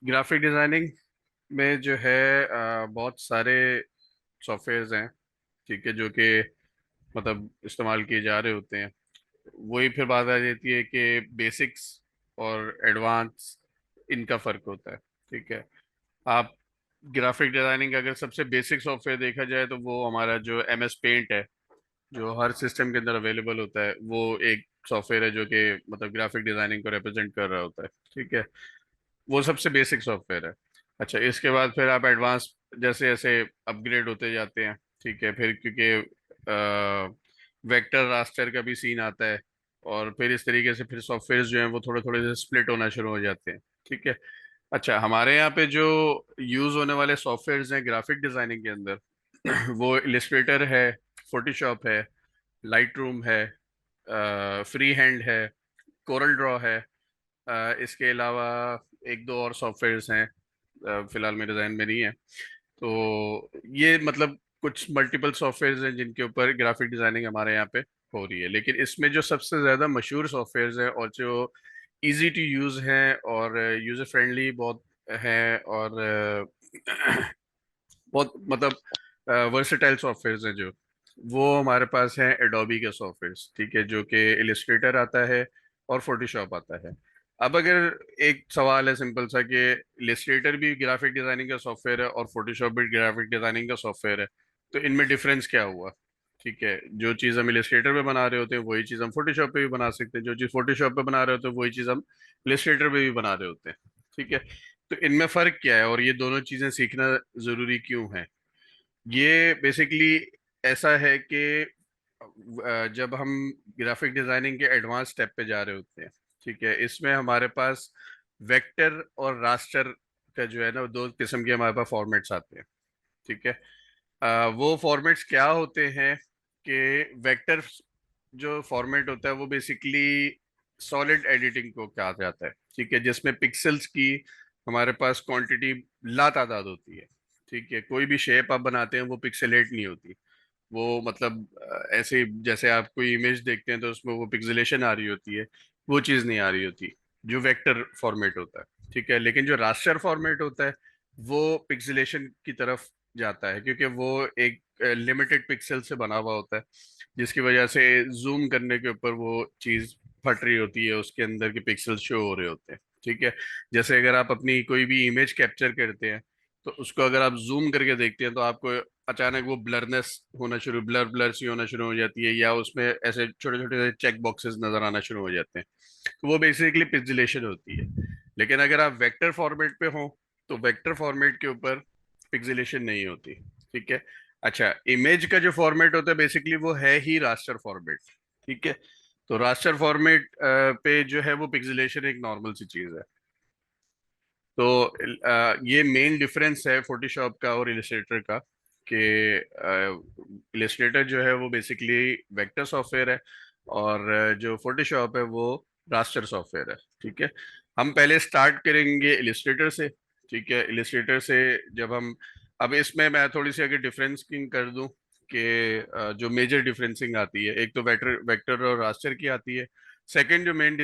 Graphic designing में जो है बहुत सारे सॉफ्टवेयर्स हैं। ठीक है, जो कि मतलब इस्तेमाल किए जा रहे होते हैं। वही फिर बात आ जाती है कि बेसिक्स और एडवांस इनका फर्क होता है। ठीक है। आप ग्राफिक डिजाइनिंग का अगर सबसे बेसिक सॉफ्टवेयर देखा जाए तो वो हमारा जो एम एस पेंट है, जो हर सिस्टम के अंदर अवेलेबल होता है, वो एक सॉफ्टवेयर है जो कि मतलब ग्राफिक डिजाइनिंग को रिप्रेजेंट कर रहा होता है। ठीक है, वो सबसे बेसिक सॉफ्टवेयर है। अच्छा, इसके बाद फिर आप एडवांस जैसे जैसे अपग्रेड होते जाते हैं। ठीक है, फिर क्योंकि वेक्टर रास्टर का भी सीन आता है, और फिर इस तरीके से फिर सॉफ्टवेयर जो हैं वो थोड़े थोड़े से स्प्लिट होना शुरू हो जाते हैं। ठीक है। अच्छा, हमारे यहाँ पे जो यूज होने वाले सॉफ्टवेयर्स हैं ग्राफिक डिजाइनिंग के अंदर वो इलिस्ट्रेटर है, फोटोशॉप है, लाइट रूम है, फ्री हैंड है, कोरल ड्रॉ है। इसके अलावा एक दो और सॉफ्टवेयर्स हैं, फिलहाल मेरे जहन में नहीं है। तो ये मतलब कुछ मल्टीपल सॉफ्टवेयर्स हैं जिनके ऊपर ग्राफिक डिजाइनिंग हमारे यहाँ पे हो रही है। लेकिन इसमें जो सबसे ज़्यादा मशहूर सॉफ्टवेयर्स हैं और जो इजी टू यूज़ हैं और यूज़र फ्रेंडली बहुत हैं और बहुत मतलब वर्सेटाइल सॉफ्टवेयर्स हैं, जो वो हमारे पास हैं एडोबी के सॉफ्टवेयर्स। ठीक है, जो कि इलिस्ट्रेटर आता है और फोटोशॉप आता है। अब अगर एक सवाल है सिंपल सा कि इलिस्ट्रेटर भी ग्राफिक डिजाइनिंग का सॉफ्टवेयर है और फोटोशॉप भी ग्राफिक डिजाइनिंग का सॉफ्टवेयर है, तो इनमें डिफरेंस क्या हुआ? ठीक है, जो चीज़ हम इलिस्ट्रेटर पे बना रहे होते हैं वही चीज़ हम फोटोशॉप पे भी बना सकते हैं, जो चीज़ फोटोशॉप पे बना रहे होते हैं वही चीज़ हम इलिस्ट्रेटर पे भी बना रहे होते हैं। ठीक है, तो इनमें फ़र्क क्या है और ये दोनों चीज़ें सीखना ज़रूरी क्यों है? ये बेसिकली ऐसा है कि जब हम ग्राफिक डिजाइनिंग के एडवांस स्टेप पे जा रहे होते हैं, ठीक है, इसमें हमारे पास वेक्टर और रास्टर का जो है ना, दो किस्म के हमारे पास फॉर्मेट्स आते हैं। ठीक है। वो फॉर्मेट्स क्या होते हैं कि वेक्टर जो फॉर्मेट होता है वो बेसिकली सॉलिड एडिटिंग को कहा जाता है। ठीक है, जिसमें पिक्सेल्स की हमारे पास क्वांटिटी लातादाद होती है। ठीक है, कोई भी शेप आप बनाते हैं वो पिक्सेलेट नहीं होती। वो मतलब ऐसे ही जैसे आप कोई इमेज देखते हैं तो उसमें वो पिक्सेलेशन आ रही होती है, वो चीज़ नहीं आ रही होती जो वेक्टर फॉर्मेट होता है। ठीक है, लेकिन जो रास्टर फॉर्मेट होता है वो पिक्सेलेशन की तरफ जाता है, क्योंकि वो एक लिमिटेड पिक्सल से बना हुआ होता है, जिसकी वजह से जूम करने के ऊपर वो चीज़ फट रही होती है, उसके अंदर के पिक्सल शो हो रहे होते हैं। ठीक है, जैसे अगर आप अपनी कोई भी इमेज कैप्चर करते हैं तो उसको अगर आप जूम करके देखते हैं तो आपको अचानक वो ब्लरनेस होना शुरू, ब्लर ब्लर सी होना शुरू हो जाती है, या उसमें ऐसे छोटे छोटे से चेक बॉक्सेस नजर आना शुरू हो जाते हैं। तो वो बेसिकली पिक्सेलेशन होती है। लेकिन अगर आप वेक्टर फॉर्मेट पे हो तो वेक्टर फॉर्मेट के ऊपर पिक्सेलेशन नहीं होती। ठीक है। अच्छा, इमेज का जो फॉर्मेट होता है बेसिकली वो है ही रास्टर फॉर्मेट। ठीक है, तो रास्टर फॉर्मेट पे जो है वो पिक्सेलेशन एक नॉर्मल सी चीज है। तो ये मेन डिफरेंस है फोटोशॉप का और इलिस्ट्रेटर का, कि इलिस्ट्रेटर जो है वो बेसिकली वेक्टर सॉफ्टवेयर है, और जो फोटोशॉप है वो रास्टर सॉफ्टवेयर है। ठीक है, हम पहले स्टार्ट करेंगे इलिस्ट्रेटर से। ठीक है, इलिस्ट्रेटर से जब हम, अब इसमें मैं थोड़ी सी अगर डिफरेंसिंग कर दूं कि जो मेजर डिफरेंसिंग आती है, एक तो वेक्टर वेक्टर और रास्टर की आती है। सेकंड जो मेन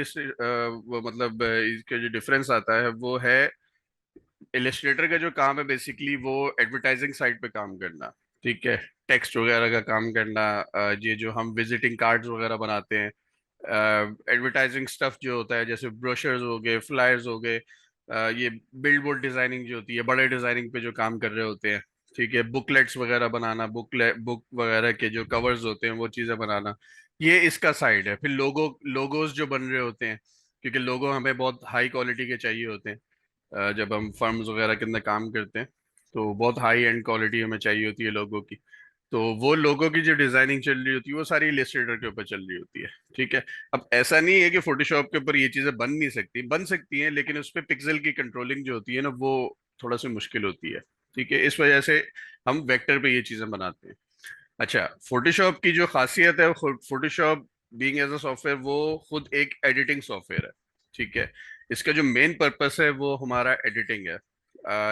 वो मतलब इसके जो डिफरेंस आता है वो है इलिस्ट्रेटर का जो काम है बेसिकली वो एडवर्टाइजिंग साइट पे काम करना। ठीक है, टेक्स्ट वगैरह का काम करना, ये जो हम विजिटिंग कार्ड्स वगैरह बनाते हैं, एडवर्टाइजिंग स्टफ जो होता है जैसे ब्रोशर्स हो गए, फ्लायर्स हो गए, ये बिल्ड बोर्ड डिजाइनिंग जो होती है, बड़े डिजाइनिंग पे जो काम कर रहे होते हैं। ठीक है, बुकलेट्स वगैरह बनाना, बुक वगैरह के जो कवर्स होते हैं वो चीज़ें बनाना, ये इसका साइड है। फिर लोगोज जो बन रहे होते हैं, क्योंकि लोगो हमें बहुत हाई क्वालिटी के चाहिए होते हैं। जब हम फर्म्स वगैरह के अंदर काम करते हैं तो बहुत हाई एंड क्वालिटी हमें चाहिए होती है लोगों की। तो वो लोगों की जो डिजाइनिंग चल रही होती है वो सारी इलिस्ट्रेटर के ऊपर चल रही होती है। ठीक है, अब ऐसा नहीं है कि फोटोशॉप के ऊपर ये चीजें बन नहीं सकती, बन सकती हैं, लेकिन उस पर पिक्सल की कंट्रोलिंग जो होती है ना वो थोड़ा सी मुश्किल होती है। ठीक है, इस वजह से हम वेक्टर पे ये चीजें बनाते हैं। अच्छा, फोटोशॉप की जो खासियत है, Photoshop being as a software वो खुद एक एडिटिंग सॉफ्टवेयर है। ठीक है, इसका जो मेन पर्पस है वो हमारा एडिटिंग है।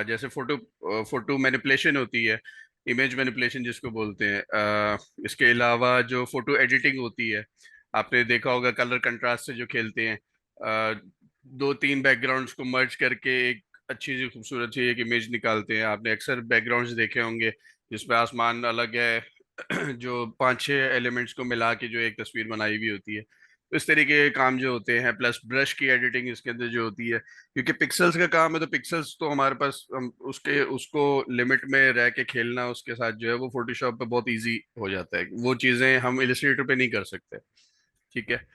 जैसे फोटो मैनिपुलेशन होती है, इमेज मैनिपुलेशन जिसको बोलते हैं। इसके अलावा जो फोटो एडिटिंग होती है, आपने देखा होगा कलर कंट्रास्ट से जो खेलते हैं, दो तीन बैकग्राउंड्स को मर्ज करके एक अच्छी सी खूबसूरत सी एक इमेज निकालते हैं। आपने अक्सर बैकग्राउंड्स देखे होंगे जिसमें आसमान अलग है जो पांच छह एलिमेंट्स को मिला के जो एक तस्वीर बनाई हुई होती है। तो इस तरीके के काम जो होते हैं, प्लस ब्रश की एडिटिंग इसके अंदर जो होती है, क्योंकि पिक्सल्स का काम है, तो पिक्सल्स तो हमारे पास हम उसके उसको लिमिट में रह के खेलना उसके साथ जो है वो फोटोशॉप पे बहुत इजी हो जाता है। वो चीजें हम इलिस्ट्रेटर पे नहीं कर सकते, ठीक है।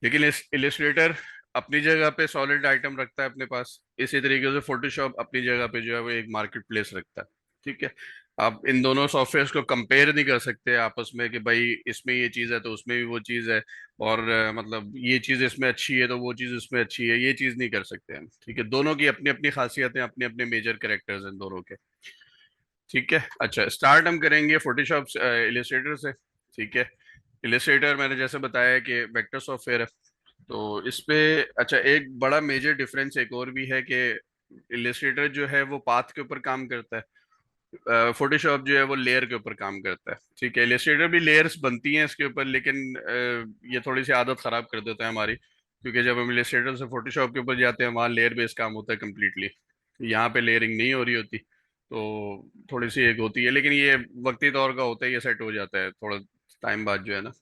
लेकिन इस इलिस्ट्रेटर अपनी जगह पे सॉलिड आइटम रखता है अपने पास, इसी तरीके से फोटोशॉप अपनी जगह पे जो है वो एक मार्केट प्लेस रखता है, ठीक है। आप इन दोनों सॉफ्टवेयर्स को कंपेयर नहीं कर सकते आपस में कि भाई इसमें ये चीज़ है तो उसमें भी वो चीज़ है, और मतलब ये चीज़ इसमें अच्छी है तो वो चीज़ उसमें अच्छी है, ये चीज़ नहीं कर सकते हम, ठीक है। दोनों की अपनी अपनी खासियतें, अपने अपने मेजर कैरेक्टर्स हैं दोनों के, ठीक है। अच्छा, स्टार्ट हम करेंगे फोटोशॉप इलिस्ट्रेटर से, ठीक है। इलिस्ट्रेटर मैंने जैसे बताया कि वेक्टर सॉफ्टवेयर है, तो इस पे अच्छा एक बड़ा मेजर डिफरेंस एक और भी है कि इलिस्ट्रेटर जो है वो पाथ के ऊपर काम करता है, फोटोशॉप जो है वो लेयर के ऊपर काम करता है, ठीक है। इलिस्ट्रेटर भी लेयर्स बनती हैं इसके ऊपर, लेकिन ये थोड़ी सी आदत खराब कर देता है हमारी, क्योंकि जब हम इलिस्ट्रेटर से फोटोशॉप के ऊपर जाते हैं वहाँ लेयर बेस्ड काम होता है कम्प्लीटली, यहाँ पे लेयरिंग नहीं हो रही होती, तो थोड़ी सी एक होती है, लेकिन ये वक्ती तौर का होता है, ये सेट हो जाता है थोड़ा टाइम बाद जो है ना।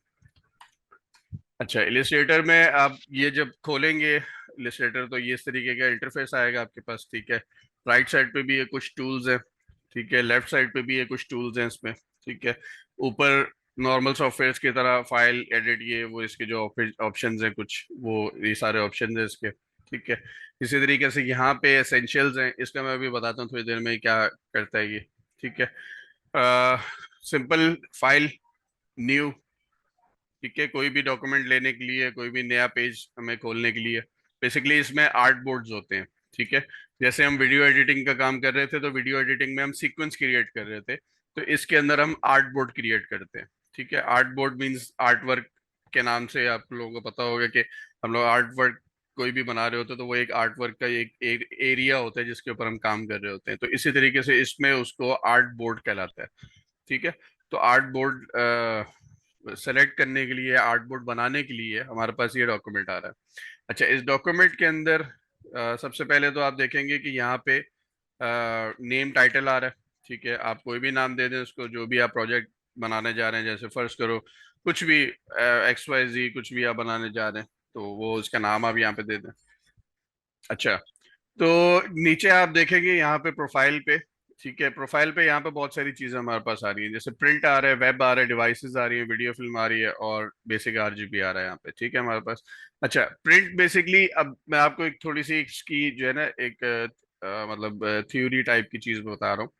अच्छा, इलिस्ट्रेटर में आप ये जब खोलेंगे इलिस्ट्रेटर तो ये इस तरीके का इंटरफेस आएगा आपके पास, ठीक है। राइट साइड पे भी ये कुछ टूल्स हैं, ठीक है। लेफ्ट साइड पे भी ये कुछ टूल्स हैं इसमें, ठीक है। ऊपर नॉर्मल सॉफ्टवेयर की तरह फाइल एडिट, ये वो इसके जो ऑप्शंस हैं कुछ, वो ये सारे ऑप्शंस हैं इसके, ठीक है। इसी तरीके से यहाँ पे एसेंशियल्स हैं, इसका मैं अभी बताता हूँ थोड़ी देर में क्या करता है ये, ठीक है। सिंपल फाइल, न्यू, ठीक है। कोई भी डॉक्यूमेंट लेने के लिए, कोई भी नया पेज हमें खोलने के लिए, बेसिकली इसमें आर्ट बोर्ड्स होते हैं, ठीक है। जैसे हम वीडियो एडिटिंग का काम कर रहे थे तो वीडियो एडिटिंग में हम सीक्वेंस क्रिएट कर रहे थे, तो इसके अंदर हम आर्ट बोर्ड क्रिएट करते हैं, ठीक है। Art board means art work के नाम से आप लोगों को पता होगा कि हम लोग आर्ट वर्क कोई भी बना रहे होते हैं तो वो एक आर्ट वर्क का एक एरिया होता है जिसके ऊपर हम काम कर रहे होते हैं, तो इसी तरीके से इसमें उसको आर्ट बोर्ड कहलाता है, ठीक है। तो आर्ट बोर्ड सेलेक्ट करने के लिए, आर्ट बोर्ड बनाने के लिए हमारे पास ये डॉक्यूमेंट आ रहा है। अच्छा, इस डॉक्यूमेंट के अंदर सबसे पहले तो आप देखेंगे कि यहाँ पे नेम टाइटल आ रहा है, ठीक है। आप कोई भी नाम दे दें उसको, जो भी आप प्रोजेक्ट बनाने जा रहे हैं, जैसे फर्ज करो कुछ भी XYZ कुछ भी आप बनाने जा रहे हैं, तो वो उसका नाम आप यहाँ पे दे दें। अच्छा, तो नीचे आप देखेंगे यहाँ पे प्रोफाइल पे, ठीक है। प्रोफाइल पे यहाँ पे बहुत सारी चीजें हमारे पास आ रही हैं, जैसे प्रिंट आ रहा है, वेब आ रहा है, डिवाइसेस आ रही है, वीडियो फिल्म आ रही है, और बेसिक RGB आ रहा है यहाँ पे, ठीक है हमारे पास। अच्छा, प्रिंट बेसिकली, अब मैं आपको एक थोड़ी सी इसकी जो है ना एक मतलब थ्योरी टाइप की चीज बता रहा हूँ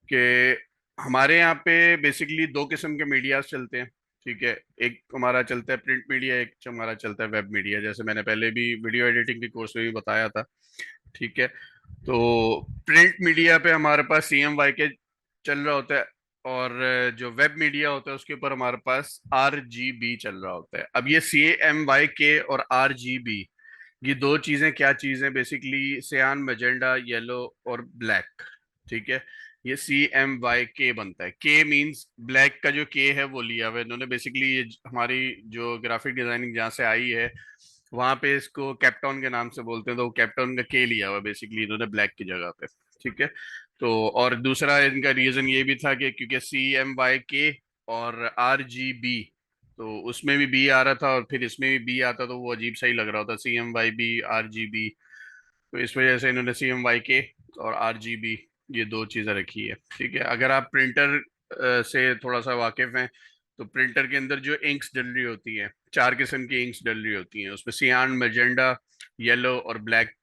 कि हमारे यहाँ पे बेसिकली दो किस्म के मीडियाज चलते हैं, ठीक है। एक हमारा चलता है प्रिंट मीडिया, एक हमारा चलता है वेब मीडिया, जैसे मैंने पहले भी वीडियो एडिटिंग के कोर्स में भी बताया था, ठीक है। तो प्रिंट मीडिया पे हमारे पास CMYK चल रहा होता है, और जो वेब मीडिया होता है उसके ऊपर हमारे पास RGB चल रहा होता है। अब ये CMYK और RGB, ये दो चीजें क्या चीजें, बेसिकली सियान, मैजेंडा, येलो और ब्लैक, ठीक है। ये CMYK बनता है। के मींस ब्लैक का जो के है वो लिया हुआ है इन्होंने, बेसिकली ये हमारी जो ग्राफिक डिजाइनिंग जहाँ से आई है वहां पे इसको कैप्टॉन के नाम से बोलते हैं, तो कैप्टॉन का के लिया हुआ बेसिकली इन्होंने ब्लैक की जगह पे, ठीक है। तो और दूसरा इनका रीजन ये भी था कि क्योंकि CMYK और RGB, तो उसमें भी बी आ रहा था और फिर इसमें भी बी आता तो वो अजीब सा ही लग रहा होता, CMYB RGB, तो इस वजह से इन्होंने CMYK और RGB ये दो चीजें रखी है, ठीक है। अगर आप प्रिंटर से थोड़ा सा वाकिफ हैं, तो प्रिंटर के अंदर जो इंक्स डल रही होती हैं, चार किस्म की इंक्स डल रही होती हैं, उसमें सियान, मैजेंडा, येलो और ब्लैक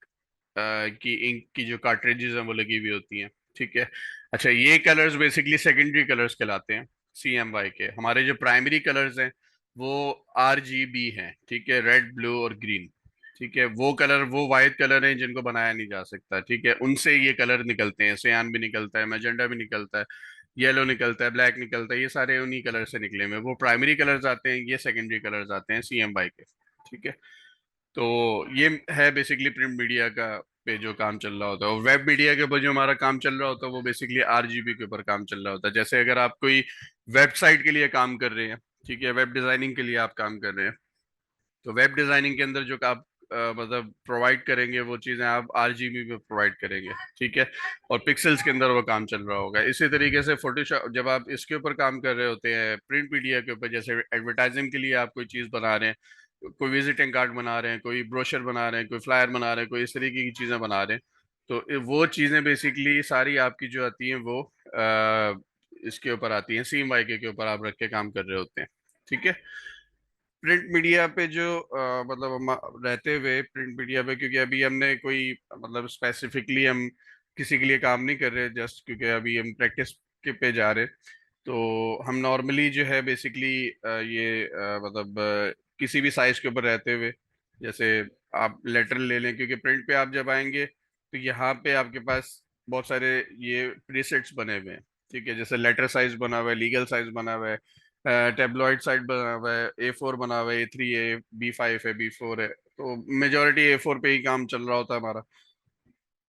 की इंक की जो कार्ट्रिजेज हैं वो लगी हुई होती हैं, ठीक है। अच्छा, ये कलर्स बेसिकली सेकेंडरी कलर्स कहलाते हैं CMYK। हमारे जो प्राइमरी कलर्स हैं वो RGB हैं, ठीक है, रेड, ब्लू और ग्रीन, ठीक है। वो कलर वो वाइट कलर हैं जिनको बनाया नहीं जा सकता, ठीक है, उनसे ये कलर निकलते हैं, सियान भी निकलता है, मैजेंडा भी निकलता है, येलो निकलता है, ब्लैक निकलता है, ये सारे उन्हीं कलर से निकले हुए हैं। वो प्राइमरी कलर्स आते हैं, ये सेकेंडरी कलर्स आते हैं CMYK, ठीक है। तो ये है बेसिकली प्रिंट मीडिया का पे जो काम चल रहा होता है, और वेब मीडिया के ऊपर जो हमारा काम चल रहा होता है वो बेसिकली RGB के ऊपर काम चल रहा होता है। जैसे अगर आप कोई वेबसाइट के लिए काम कर रहे हैं, ठीक है, वेब डिजाइनिंग के लिए आप काम कर रहे हैं, तो वेब डिजाइनिंग के अंदर जो आप मतलब प्रोवाइड करेंगे वो चीज़ें आप आरजीबी में प्रोवाइड करेंगे, ठीक है। और पिक्सल्स के अंदर वो काम चल रहा होगा। इसी तरीके से फोटोशॉप जब आप इसके ऊपर काम कर रहे होते हैं प्रिंट मीडिया के ऊपर, जैसे एडवर्टाइजिंग के लिए आप कोई चीज़ बना रहे हैं, कोई विजिटिंग कार्ड बना रहे हैं, कोई ब्रोशर बना रहे हैं, कोई फ्लायर बना रहे हैं, कोई इस तरीके की चीज़ें बना रहे हैं, तो वो चीज़ें बेसिकली सारी आपकी जो आती हैं वो इसके ऊपर आती हैं, सी वाई के ऊपर आप रख के काम कर रहे होते हैं, ठीक है। प्रिंट मीडिया पे जो मतलब हम रहते हुए प्रिंट मीडिया पे, क्योंकि अभी हमने कोई मतलब स्पेसिफिकली हम किसी के लिए काम नहीं कर रहे, जस्ट क्योंकि अभी हम प्रैक्टिस के पे जा रहे हैं, तो हम नॉर्मली जो है बेसिकली ये मतलब किसी भी साइज के ऊपर रहते हुए, जैसे आप लेटर ले लें, क्योंकि प्रिंट पे आप जब आएंगे तो यहाँ पे आपके पास बहुत सारे ये प्रीसेट्स बने हुए हैं, ठीक है। जैसे लेटर साइज बना हुआ है, लीगल साइज बना हुआ है, टेब्लॉइड साइज बना हुआ है, A4 बना हुआ है, A3 है, B5 है, B4 है, तो मेजोरिटी A4 पे ही काम चल रहा होता है हमारा,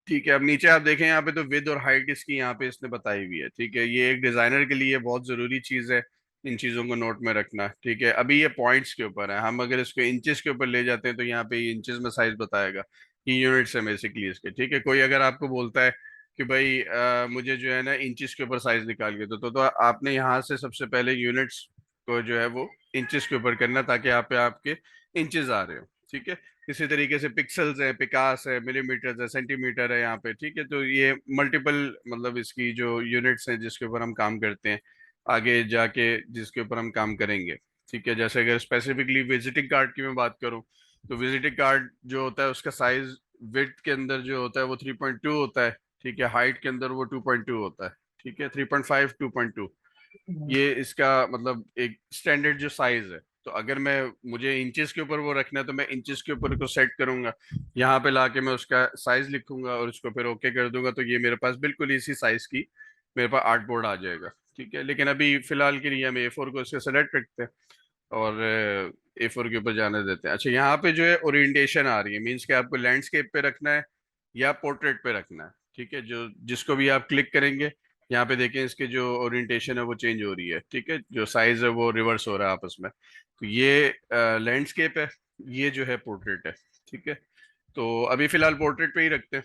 ठीक है। अब नीचे आप देखें यहाँ पे तो विद और हाइट इसकी यहाँ पे इसने बताई हुई है, ठीक है। ये एक डिजाइनर के लिए बहुत जरूरी चीज है इन चीजों को नोट में रखना, ठीक है। अभी ये पॉइंट्स के ऊपर है, हम अगर इसको इंचेस के ऊपर ले जाते हैं तो यहाँ पे ये इंचेस में साइज बताएगा, ये यूनिट्स है बेसिकली इसके, ठीक है। कोई अगर आपको बोलता है कि भाई मुझे जो है ना इंचेस के ऊपर साइज निकाल के तो आपने यहाँ से सबसे पहले यूनिट्स को जो है वो इंचेस के ऊपर करना, ताकि आप पे आपके इंचेस आ रहे हो, ठीक है। इसी तरीके से पिक्सल्स है, पिकास है, मिलीमीटर है, सेंटीमीटर है यहाँ पे, ठीक है। तो ये मल्टीपल मतलब इसकी जो यूनिट्स हैं जिसके ऊपर हम काम करते हैं आगे जाके, जिसके ऊपर हम काम करेंगे, ठीक है। जैसे अगर स्पेसिफिकली विजिटिंग कार्ड की मैं बात करूँ, तो विजिटिंग कार्ड जो होता है उसका साइज विड्थ के अंदर जो होता है वो 3.2 होता है, ठीक है। हाइट के अंदर वो 2.2 होता है, ठीक है। 3.5 2.2 ये इसका मतलब एक स्टैंडर्ड जो साइज है। तो अगर मैं मुझे इंचेस के ऊपर वो रखना है तो मैं इंचेस के ऊपर को सेट करूंगा, यहाँ पे लाके मैं उसका साइज लिखूंगा और उसको फिर ओके कर दूंगा, तो ये मेरे पास बिल्कुल इसी साइज की मेरे पास आर्ट बोर्ड आ जाएगा, ठीक है। लेकिन अभी फिलहाल के लिए हम A4 को इससे सेलेक्ट रखते हैं और A4 के ऊपर जाने देते हैं। अच्छा, यहाँ पे जो है ओरिएंटेशन आ रही है, मीन्स कि आपको लैंडस्केप पे रखना है या पोर्ट्रेट पे रखना है, ठीक है। जो जिसको भी आप क्लिक करेंगे यहाँ पे देखें इसके जो ओरिएंटेशन है वो चेंज हो रही है, ठीक है। जो साइज है वो रिवर्स हो रहा है आपस में, तो ये लैंडस्केप है, ये जो है पोर्ट्रेट है, ठीक है। तो अभी फिलहाल पोर्ट्रेट पे ही रखते हैं।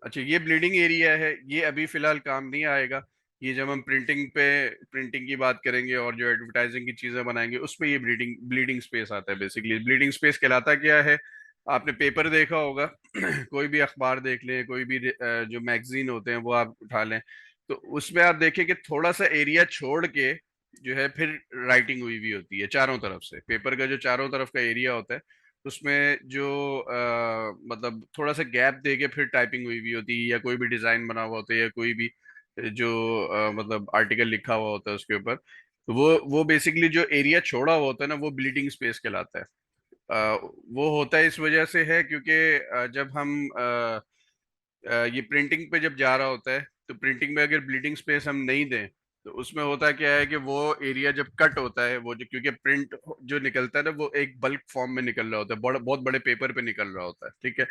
अच्छा, ये ब्लीडिंग एरिया है, ये अभी फिलहाल काम नहीं आएगा, ये जब हम प्रिंटिंग की बात करेंगे और जो एडवर्टाइजिंग की चीजें बनाएंगे उसमें ये ब्लीडिंग ब्लीडिंग स्पेस आता है। बेसिकली ब्लीडिंग स्पेस कहलाता क्या है, आपने पेपर देखा होगा कोई भी अखबार देख लें, कोई भी जो मैगजीन होते हैं वो आप उठा लें, तो उसमें आप देखें कि थोड़ा सा एरिया छोड़ के जो है फिर राइटिंग हुई हुई होती है चारों तरफ से, पेपर का जो चारों तरफ का एरिया होता है उसमें जो मतलब थोड़ा सा गैप दे के फिर टाइपिंग हुई हुई होती है, या कोई भी डिजाइन बना हुआ होता है, या कोई भी जो मतलब आर्टिकल लिखा हुआ होता है उसके ऊपर, तो वो बेसिकली जो एरिया छोड़ा हुआ होता है ना वो ब्लीडिंग स्पेस कहलाता है। वो होता है इस वजह से है क्योंकि जब हम ये प्रिंटिंग पे जब जा रहा होता है तो प्रिंटिंग में अगर ब्लीडिंग स्पेस हम नहीं दें तो उसमें होता क्या है कि वो एरिया जब कट होता है, वो जो क्योंकि प्रिंट जो निकलता है ना वो एक बल्क फॉर्म में निकल रहा होता है, बहुत बड़े पेपर पे निकल रहा होता है, ठीक है।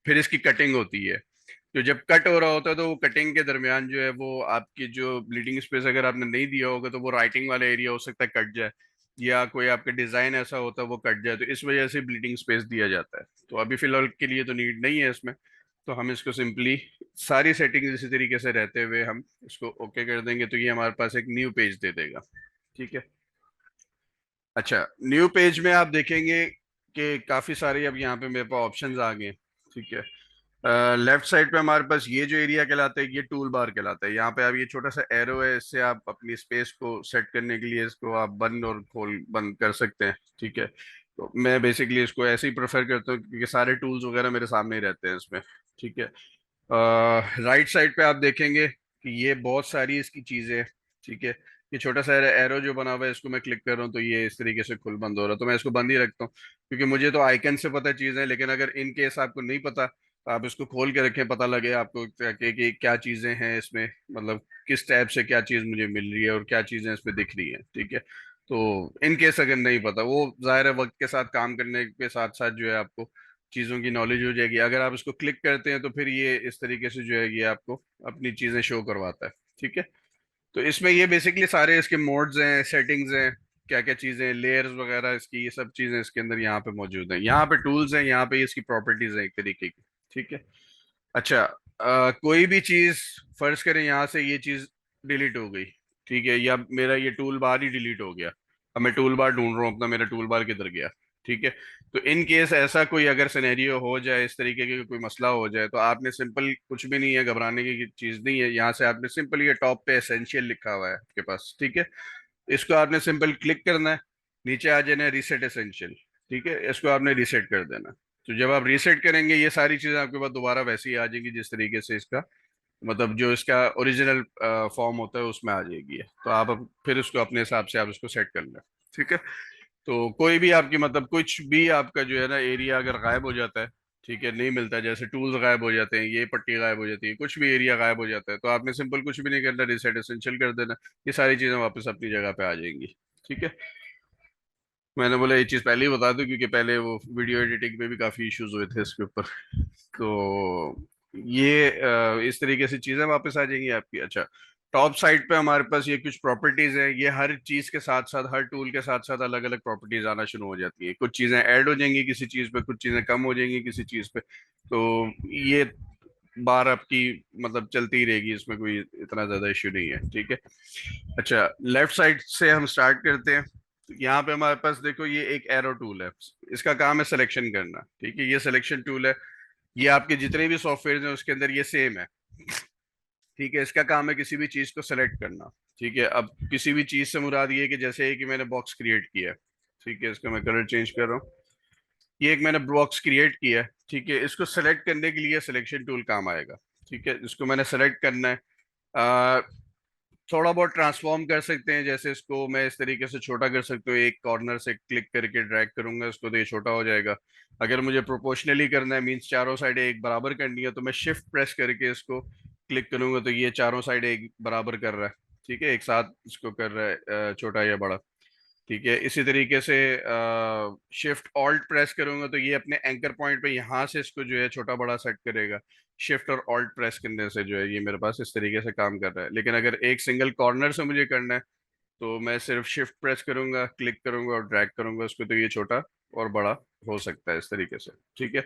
फिर इसकी कटिंग होती है, तो जब कट हो रहा होता है तो वो कटिंग के दरमियान जो है वो आपकी जो ब्लीडिंग स्पेस अगर आपने नहीं दिया होगा तो वो राइटिंग वाला एरिया हो सकता है कट जाए, या कोई आपका डिजाइन ऐसा होता है वो कट जाए, तो इस वजह से ब्लीडिंग स्पेस दिया जाता है। तो अभी फिलहाल के लिए तो नीड नहीं है इसमें, तो हम इसको सिंपली सारी सेटिंग्स इसी तरीके से रहते हुए हम इसको ओके कर देंगे, तो ये हमारे पास एक न्यू पेज दे देगा, ठीक है। अच्छा, न्यू पेज में आप देखेंगे कि काफी सारे अब यहाँ पे मेरे पास ऑप्शंस आ गए हैं, ठीक है। लेफ्ट साइड पे हमारे पास ये जो एरिया कहलाता है ये टूल बार कहलाता है। यहाँ पे आप ये छोटा सा एरो है, इससे आप अपनी स्पेस को सेट करने के लिए इसको आप बंद और खोल बंद कर सकते हैं, ठीक है। तो मैं बेसिकली इसको ऐसे ही प्रेफर करता हूँ क्योंकि सारे टूल्स वगैरह मेरे सामने ही रहते हैं इसमें, ठीक है। राइट साइड पे आप देखेंगे कि ये बहुत सारी इसकी चीजें हैं, ठीक है। ये छोटा सा एरो जो बना हुआ है इसको मैं क्लिक कर रहा हूँ तो ये इस तरीके से खुल बंद हो रहा है, तो मैं इसको बंद ही रखता हूँ क्योंकि मुझे तो आइकन से पता चीज़ है, लेकिन अगर इन केस आपको नहीं पता तो आप इसको खोल के रखें, पता लगे आपको कि क्या चीज़ें हैं इसमें, मतलब किस टैब से क्या चीज़ मुझे मिल रही है और क्या चीज़ें इसमें दिख रही हैं, ठीक है। तो इन केस अगर नहीं पता, वो जाहिर है वक्त के साथ काम करने के साथ साथ जो है आपको चीज़ों की नॉलेज हो जाएगी। अगर आप इसको क्लिक करते हैं तो फिर ये इस तरीके से जो है ये आपको अपनी चीज़ें शो करवाता है, ठीक है। तो इसमें ये बेसिकली सारे इसके मोड्स हैं, सेटिंग्स हैं, क्या क्या चीजें, लेयर्स वगैरह इसकी, ये सब चीजें इसके अंदर यहाँ पे मौजूद हैं। यहाँ पे टूल्स हैं, यहाँ पे इसकी प्रॉपर्टीज हैं एक तरीके की। ठीक है। अच्छा, कोई भी चीज, फर्ज करें यहाँ से ये चीज डिलीट हो गई, ठीक है, या मेरा ये टूल बार ही डिलीट हो गया। अब मैं टूल बार ढूंढ रहा हूँ अपना, मेरा टूल बार किधर गया। ठीक है। तो इन केस ऐसा कोई अगर सिनेरियो हो जाए, इस तरीके के कोई मसला हो जाए, तो आपने सिंपल, कुछ भी नहीं है, घबराने की चीज नहीं है, यहाँ से आपने सिंपल, ये टॉप पे एसेंशियल लिखा हुआ है आपके पास, ठीक है, इसको आपने सिंपल क्लिक करना है, नीचे आ जाना है रीसेट एसेंशियल। ठीक है, इसको आपने रीसेट कर देना। तो जब आप रीसेट करेंगे, ये सारी चीजें आपके पास दोबारा वैसे ही आ जाएंगी जिस तरीके से इसका, मतलब जो इसका ओरिजिनल फॉर्म होता है उसमें आ जाएगी है। तो आप अब फिर उसको अपने हिसाब से आप उसको सेट कर लें। ठीक है। तो कोई भी आपकी, मतलब कुछ भी आपका जो है ना एरिया अगर गायब हो जाता है, ठीक है, नहीं मिलता है, जैसे टूल्स गायब हो जाते हैं, ये पट्टी गायब हो जाती है, कुछ भी एरिया गायब हो जाता है, तो आपने सिंपल कुछ भी नहीं करना, रिसेट एसेंशियल कर देना, ये सारी चीजें वापस अपनी जगह पे आ जाएंगी। ठीक है। मैंने बोला ये चीज पहले ही बता दूं, क्योंकि पहले वो वीडियो एडिटिंग में भी काफी इश्यूज हुए थे इसके ऊपर। तो ये इस तरीके से चीजें वापस आ जाएंगी आपकी। अच्छा, टॉप साइड पे हमारे पास ये कुछ प्रॉपर्टीज हैं, ये हर चीज के साथ साथ, हर टूल के साथ साथ अलग अलग प्रॉपर्टीज आना शुरू हो जाती है, कुछ चीजें ऐड हो जाएंगी किसी चीज पे, कुछ चीजें कम हो जाएंगी किसी चीज पे। तो ये बार आपकी मतलब चलती ही रहेगी, इसमें कोई इतना ज्यादा इश्यू नहीं है। ठीक है। अच्छा, लेफ्ट साइड से हम स्टार्ट करते हैं। तो यहाँ पे हमारे पास देखो, ये एक एरो टूल है, इसका काम है सिलेक्शन करना। ठीक है, ये सिलेक्शन टूल है, ये आपके जितने भी सॉफ्टवेयर हैं उसके अंदर ये सेम है। ठीक है, इसका काम है किसी भी चीज को सेलेक्ट करना। ठीक है, अब किसी भी चीज से मुराद ये है कि जैसे है कि मैंने बॉक्स क्रिएट किया है, ठीक है, इसका मैं कलर चेंज कर रहा हूँ, ये एक मैंने बॉक्स क्रिएट किया है, ठीक है, इसको सेलेक्ट करने के लिए सिलेक्शन टूल काम आएगा। ठीक है, इसको मैंने सेलेक्ट करना है, थोड़ा बहुत ट्रांसफॉर्म कर सकते हैं, जैसे इसको मैं इस तरीके से छोटा कर सकता हूँ, एक कॉर्नर से क्लिक करके ड्रैग करूंगा इसको तो ये छोटा हो जाएगा। अगर मुझे प्रोपोर्शनली करना है, मींस चारों साइड एक बराबर करनी है, तो मैं शिफ्ट प्रेस करके इसको क्लिक करूंगा तो ये चारों साइड एक बराबर कर रहा है। ठीक है, एक साथ इसको कर रहा है, छोटा या बड़ा। ठीक है, इसी तरीके से शिफ्ट ऑल्ट प्रेस करूंगा तो ये अपने एंकर पॉइंट पे यहाँ से इसको जो है छोटा बड़ा सेट करेगा। शिफ्ट और ऑल्ट प्रेस करने से जो है ये मेरे पास इस तरीके से काम कर रहा है। लेकिन अगर एक सिंगल कॉर्नर से मुझे करना है, तो मैं सिर्फ शिफ्ट प्रेस करूंगा, क्लिक करूंगा और ड्रैग करूंगा उसको, तो ये छोटा और बड़ा हो सकता है इस तरीके से। ठीक है।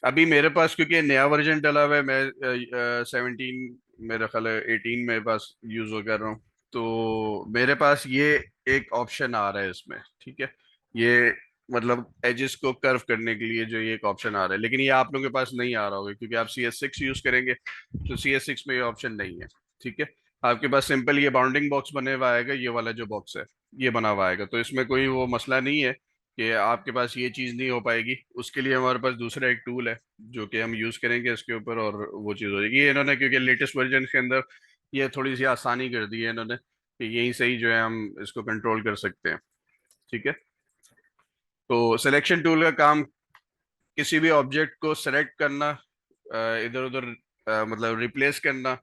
अभी मेरे पास क्योंकि ये नया वर्जन डला हुआ है, मैं 17, मेरा ख्याल है 18 मेरे पास यूज हो कर रहा हूँ, तो मेरे पास ये एक ऑप्शन आ रहा है इसमें। ठीक है, ये मतलब एजेस को कर्व करने के लिए जो ये एक ऑप्शन आ रहा है, लेकिन ये आप लोगों के पास नहीं आ रहा होगा क्योंकि आप CS6 यूज करेंगे, तो CS6 में ये ऑप्शन नहीं है। ठीक है, आपके पास सिंपल ये बाउंडिंग बॉक्स बने हुआ आएगा, ये वाला जो बॉक्स है ये बना हुआ आएगा, तो इसमें कोई वो मसला नहीं है कि आपके पास ये चीज़ नहीं हो पाएगी। उसके लिए हमारे पास दूसरा एक टूल है जो कि हम यूज़ करेंगे इसके ऊपर, और वो चीज़ हो जाएगी। ये इन्होंने क्योंकि लेटेस्ट वर्जन के अंदर ये थोड़ी सी आसानी कर दी है इन्होंने, कि यहीं से ही जो है हम इसको कंट्रोल कर सकते हैं। ठीक है। तो सिलेक्शन टूल का काम किसी भी ऑब्जेक्ट को सेलेक्ट करना, इधर उधर मतलब रिप्लेस करना,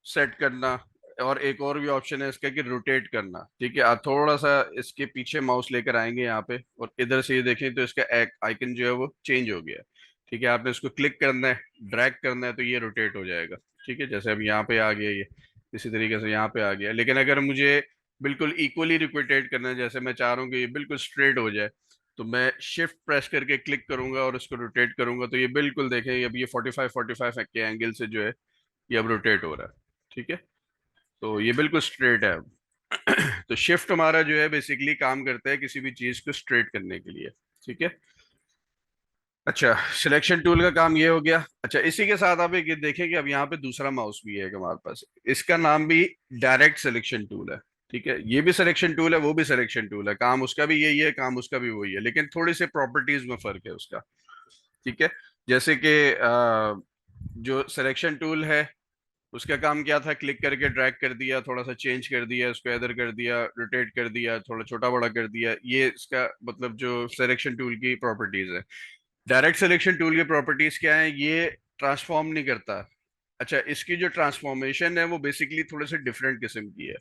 सेट करना, और एक और भी ऑप्शन है इसका कि रोटेट करना। ठीक है, आप थोड़ा सा इसके पीछे माउस लेकर आएंगे यहाँ पे, और इधर से ये देखें तो इसका एक आइकन जो है वो चेंज हो गया है। ठीक है, आपने इसको क्लिक करना है, ड्रैग करना है, तो ये रोटेट हो जाएगा। ठीक है, जैसे अब यहाँ पे आ गया ये, इसी तरीके से यहाँ पे आ गया। लेकिन अगर मुझे बिल्कुल इक्वली रोटेट करना है, जैसे मैं चाह रहा हूँ कि ये बिल्कुल स्ट्रेट हो जाए, तो मैं शिफ्ट प्रेस करके क्लिक करूंगा और इसको रोटेट करूंगा, तो ये बिल्कुल देखें अब ये 45 के एंगल से जो है ये अब रोटेट हो रहा है। ठीक है, तो ये बिल्कुल स्ट्रेट है अब। तो शिफ्ट हमारा जो है बेसिकली काम करता है किसी भी चीज को स्ट्रेट करने के लिए। ठीक है। अच्छा, सिलेक्शन टूल का काम ये हो गया। अच्छा, इसी के साथ आप एक ये देखें कि अब यहाँ पे दूसरा माउस भी है हमारे पास, इसका नाम भी डायरेक्ट सिलेक्शन टूल है। ठीक है, ये भी सिलेक्शन टूल है, वो भी सिलेक्शन टूल है, काम उसका भी यही है, काम उसका भी वही है, लेकिन थोड़ी सी प्रॉपर्टीज में फर्क है उसका। ठीक है, जैसे कि जो सिलेक्शन टूल है उसका काम क्या था, क्लिक करके ड्रैग कर दिया, थोड़ा सा चेंज कर दिया, उसको इधर कर दिया, रोटेट कर दिया, थोड़ा छोटा बड़ा कर दिया, ये इसका मतलब जो सिलेक्शन टूल की प्रॉपर्टीज है। डायरेक्ट सिलेक्शन टूल की प्रॉपर्टीज क्या है, ये ट्रांसफॉर्म नहीं करता। अच्छा, इसकी जो ट्रांसफॉर्मेशन है वो बेसिकली थोड़े से डिफरेंट किस्म की है।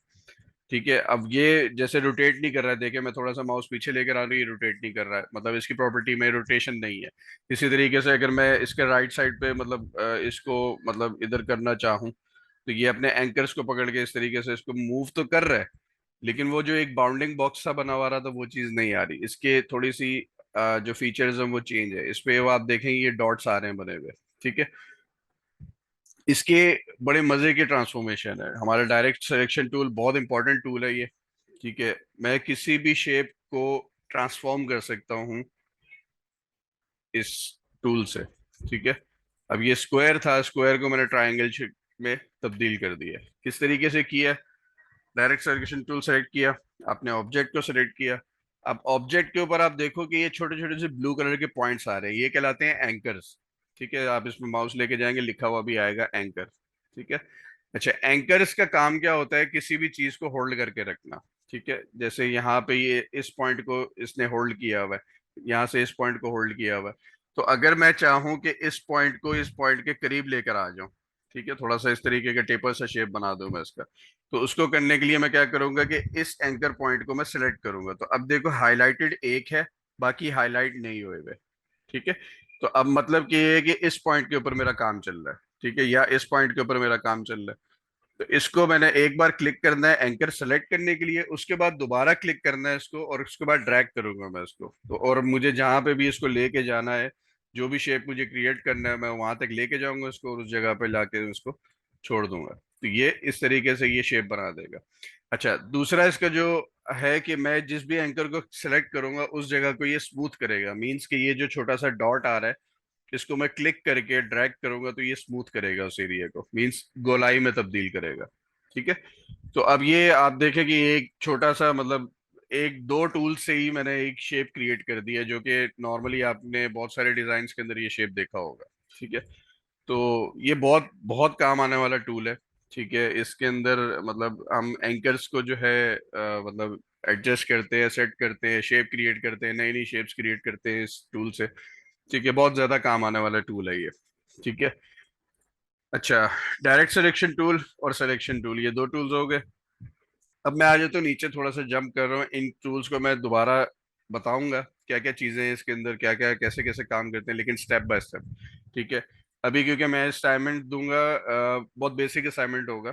ठीक है, अब ये जैसे रोटेट नहीं कर रहा है, देखिए मैं थोड़ा सा माउस पीछे लेकर आ रही हूँ, ये रोटेट नहीं कर रहा है, मतलब इसकी प्रॉपर्टी में रोटेशन नहीं है। इसी तरीके से अगर मैं इसके राइट साइड पे मतलब इसको मतलब इधर करना चाहूँ, तो ये अपने एंकर्स को पकड़ के इस तरीके से इसको मूव तो कर रहा है, लेकिन वो जो एक बाउंडिंग बॉक्स सा बना हुआ रहा था वो चीज नहीं आ रही। इसके थोड़ी सी जो फीचर्स हैं वो चेंज है। इस पे वो आप देखेंगे ये डॉट्स आ रहे हैं बने हुए, ठीक है। इसके बड़े मजे के ट्रांसफॉर्मेशन है। हमारा डायरेक्ट सिलेक्शन टूल बहुत इंपॉर्टेंट टूल है ये, ठीक है। मैं किसी भी शेप को ट्रांसफॉर्म कर सकता हूँ इस टूल से, ठीक है। अब ये स्क्वायर था, स्क्वायर को मैंने ट्रायंगल शेप में तब्दील कर दिया। किस तरीके से किया? डायरेक्ट सिलेक्शन टूल सेलेक्ट किया, आपने ऑब्जेक्ट को सेलेक्ट किया। अब ऑब्जेक्ट के ऊपर आप देखो कि ये छोटे छोटे से ब्लू कलर के पॉइंट्स आ रहे हैं, ये कहलाते हैं एंकर्स, ठीक है। आप इसमें माउस लेके जाएंगे, लिखा हुआ भी आएगा एंकर, ठीक है। अच्छा, एंकर्स का काम क्या होता है? किसी भी चीज को होल्ड करके रखना, ठीक है। जैसे यहाँ पे ये इस पॉइंट को इसने होल्ड किया हुआ है, यहाँ से इस पॉइंट को होल्ड किया हुआ है। तो अगर मैं चाहूं कि इस पॉइंट को इस पॉइंट के करीब लेकर आ जाऊं, ठीक है, थोड़ा सा इस तरीके का टेपर सा शेप बना दूं मैं इसका, तो उसको करने के लिए मैं क्या करूंगा कि इस एंकर पॉइंट को मैं सिलेक्ट करूंगा। तो अब देखो हाईलाइटेड एक है, बाकी हाईलाइट नहीं हुए हुए, ठीक है। तो अब मतलब कि ये है कि इस पॉइंट के ऊपर मेरा काम चल रहा है, ठीक है, या इस पॉइंट के ऊपर मेरा काम चल रहा है। तो इसको मैंने एक बार क्लिक करना है एंकर सेलेक्ट करने के लिए, उसके बाद दोबारा क्लिक करना है इसको, और उसके बाद ड्रैग करूंगा मैं इसको। तो और मुझे जहां पे भी इसको लेके जाना है, जो भी शेप मुझे क्रिएट करना है, मैं वहां तक लेके जाऊंगा इसको, और उस जगह पे लाके उसको छोड़ दूंगा। तो ये इस तरीके से ये शेप बना देगा। अच्छा, दूसरा इसका जो है कि मैं जिस भी एंकर को सिलेक्ट करूंगा उस जगह को ये स्मूथ करेगा। मीन्स कि ये जो छोटा सा डॉट आ रहा है, इसको मैं क्लिक करके ड्रैग करूंगा तो ये स्मूथ करेगा उस एरिया को, मींस गोलाई में तब्दील करेगा, ठीक है। तो अब ये आप देखें कि एक छोटा सा मतलब एक दो टूल से ही मैंने एक शेप क्रिएट कर दिया, जो कि नॉर्मली आपने बहुत सारे डिजाइन के अंदर ये शेप देखा होगा, ठीक है। तो ये बहुत बहुत काम आने वाला टूल है, ठीक है। इसके अंदर मतलब हम एंकर्स को जो है मतलब एडजस्ट करते हैं, सेट करते हैं, शेप क्रिएट करते हैं, नई नई शेप्स क्रिएट करते हैं इस टूल से, ठीक है। बहुत ज्यादा काम आने वाला टूल है ये, ठीक है। अच्छा, डायरेक्ट सिलेक्शन टूल और सिलेक्शन टूल ये दो टूल्स हो गए। अब मैं आ जाता हूँ नीचे, थोड़ा सा जंप कर रहा हूँ। इन टूल्स को मैं दोबारा बताऊंगा क्या क्या चीजें हैं इसके अंदर, क्या क्या कैसे कैसे काम करते हैं, लेकिन स्टेप बाय स्टेप, ठीक है। अभी क्योंकि मैं असाइनमेंट दूंगा, बहुत बेसिक असाइनमेंट होगा,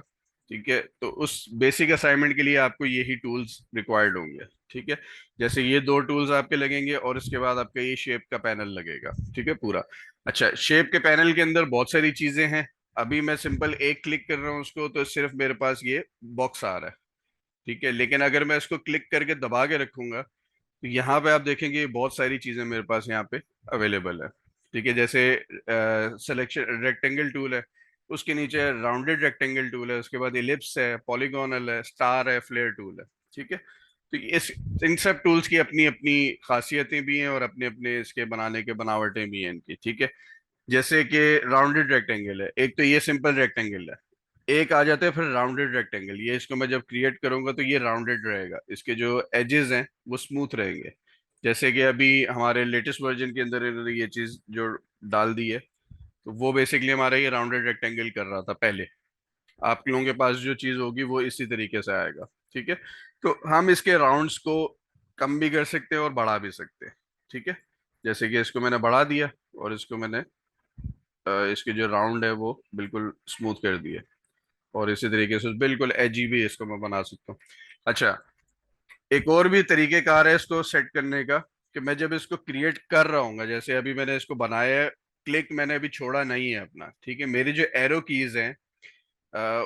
ठीक है। तो उस बेसिक असाइनमेंट के लिए आपको यही टूल्स रिक्वायर्ड होंगे, ठीक है। जैसे ये दो टूल्स आपके लगेंगे, और इसके बाद आपका ये शेप का पैनल लगेगा, ठीक है, पूरा। अच्छा, शेप के पैनल के अंदर बहुत सारी चीजें हैं। अभी मैं सिंपल एक क्लिक कर रहा हूँ उसको, तो सिर्फ मेरे पास ये बॉक्स आ रहा है, ठीक है। लेकिन अगर मैं इसको क्लिक करके दबा के रखूंगा, तो यहाँ पे आप देखेंगे बहुत सारी चीजें मेरे पास यहाँ पे अवेलेबल है, ठीक है। जैसे सिलेक्शन रेक्टेंगल टूल है, उसके नीचे राउंडेड रेक्टेंगल टूल है, उसके बाद इलिप्स है, पॉलीगोनल है, स्टार है, फ्लेयर टूल है, ठीक है। तो इस इन सब टूल्स की अपनी अपनी खासियतें भी हैं, और अपने अपने इसके बनाने के बनावटें भी हैं इनकी, ठीक है। जैसे कि राउंडेड रेक्टेंगल है, एक तो ये सिंपल रेक्टेंगल है, एक आ जाता है फिर राउंडेड रेक्टेंगल। ये इसको मैं जब क्रिएट करूंगा तो ये राउंडेड रहेगा, इसके जो एजेस हैं वो स्मूथ रहेंगे। जैसे कि अभी हमारे लेटेस्ट वर्जन के अंदर इन्होंने ये चीज जो डाल दी है, तो वो बेसिकली हमारा ये राउंडेड रेक्टेंगल कर रहा था पहले। आप लोगों के पास जो चीज होगी वो इसी तरीके से आएगा, ठीक है। तो हम इसके राउंड्स को कम भी कर सकते हैं और बढ़ा भी सकते हैं, ठीक है। जैसे कि इसको मैंने बढ़ा दिया, और इसको मैंने इसके जो राउंड है वो बिल्कुल स्मूथ कर दिए, और इसी तरीके से बिल्कुल एजी भी इसको मैं बना सकता हूँ। अच्छा, एक और भी तरीकेकार है इसको सेट करने का, कि मैं जब इसको क्रिएट कर रहा हूँ, जैसे अभी मैंने इसको बनाया है, क्लिक मैंने अभी छोड़ा नहीं है अपना, ठीक है। मेरी जो एरो कीज हैं,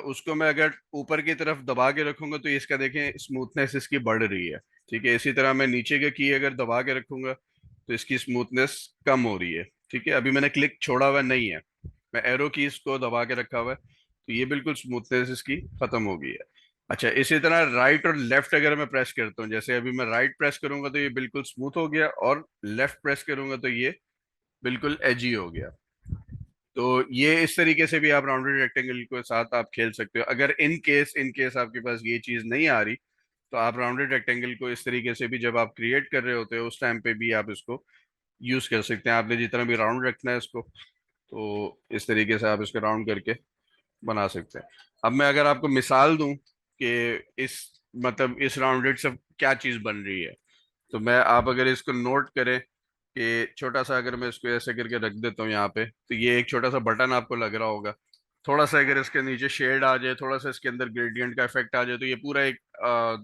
उसको मैं अगर ऊपर की तरफ दबा के रखूंगा तो इसका देखें स्मूथनेस इसकी बढ़ रही है, ठीक है। इसी तरह मैं नीचे के की अगर दबा के रखूंगा तो इसकी स्मूथनेस कम हो रही है, ठीक है। अभी मैंने क्लिक छोड़ा हुआ नहीं है, मैं एरो कीज को दबा के रखा हुआ है, तो ये बिल्कुल स्मूथनेस इसकी खत्म हो गई है। अच्छा, इसी तरह राइट और लेफ्ट अगर मैं प्रेस करता हूँ, जैसे अभी मैं राइट प्रेस करूंगा तो ये बिल्कुल स्मूथ हो गया, और लेफ्ट प्रेस करूंगा तो ये बिल्कुल एजी हो गया। तो ये इस तरीके से भी आप राउंडेड रेक्टेंगल के साथ आप खेल सकते हो। अगर इन केस आपके पास ये चीज नहीं आ रही, तो आप राउंडेड रेक्टेंगल को इस तरीके से भी जब आप क्रिएट कर रहे होते हो उस टाइम पे भी आप इसको यूज कर सकते हैं। आपने जितना भी राउंड रखना है इसको, तो इस तरीके से आप इसको राउंड करके बना सकते हैं। अब मैं अगर आपको मिसाल दूं कि इस मतलब इस राउंडेड से क्या चीज बन रही है, तो मैं आप अगर इसको नोट करें कि छोटा सा अगर मैं इसको ऐसे करके रख देता हूँ यहाँ पे, तो ये एक छोटा सा बटन आपको लग रहा होगा। थोड़ा सा अगर इसके नीचे शेड आ जाए, थोड़ा सा इसके अंदर ग्रेडियंट का इफेक्ट आ जाए, तो ये पूरा एक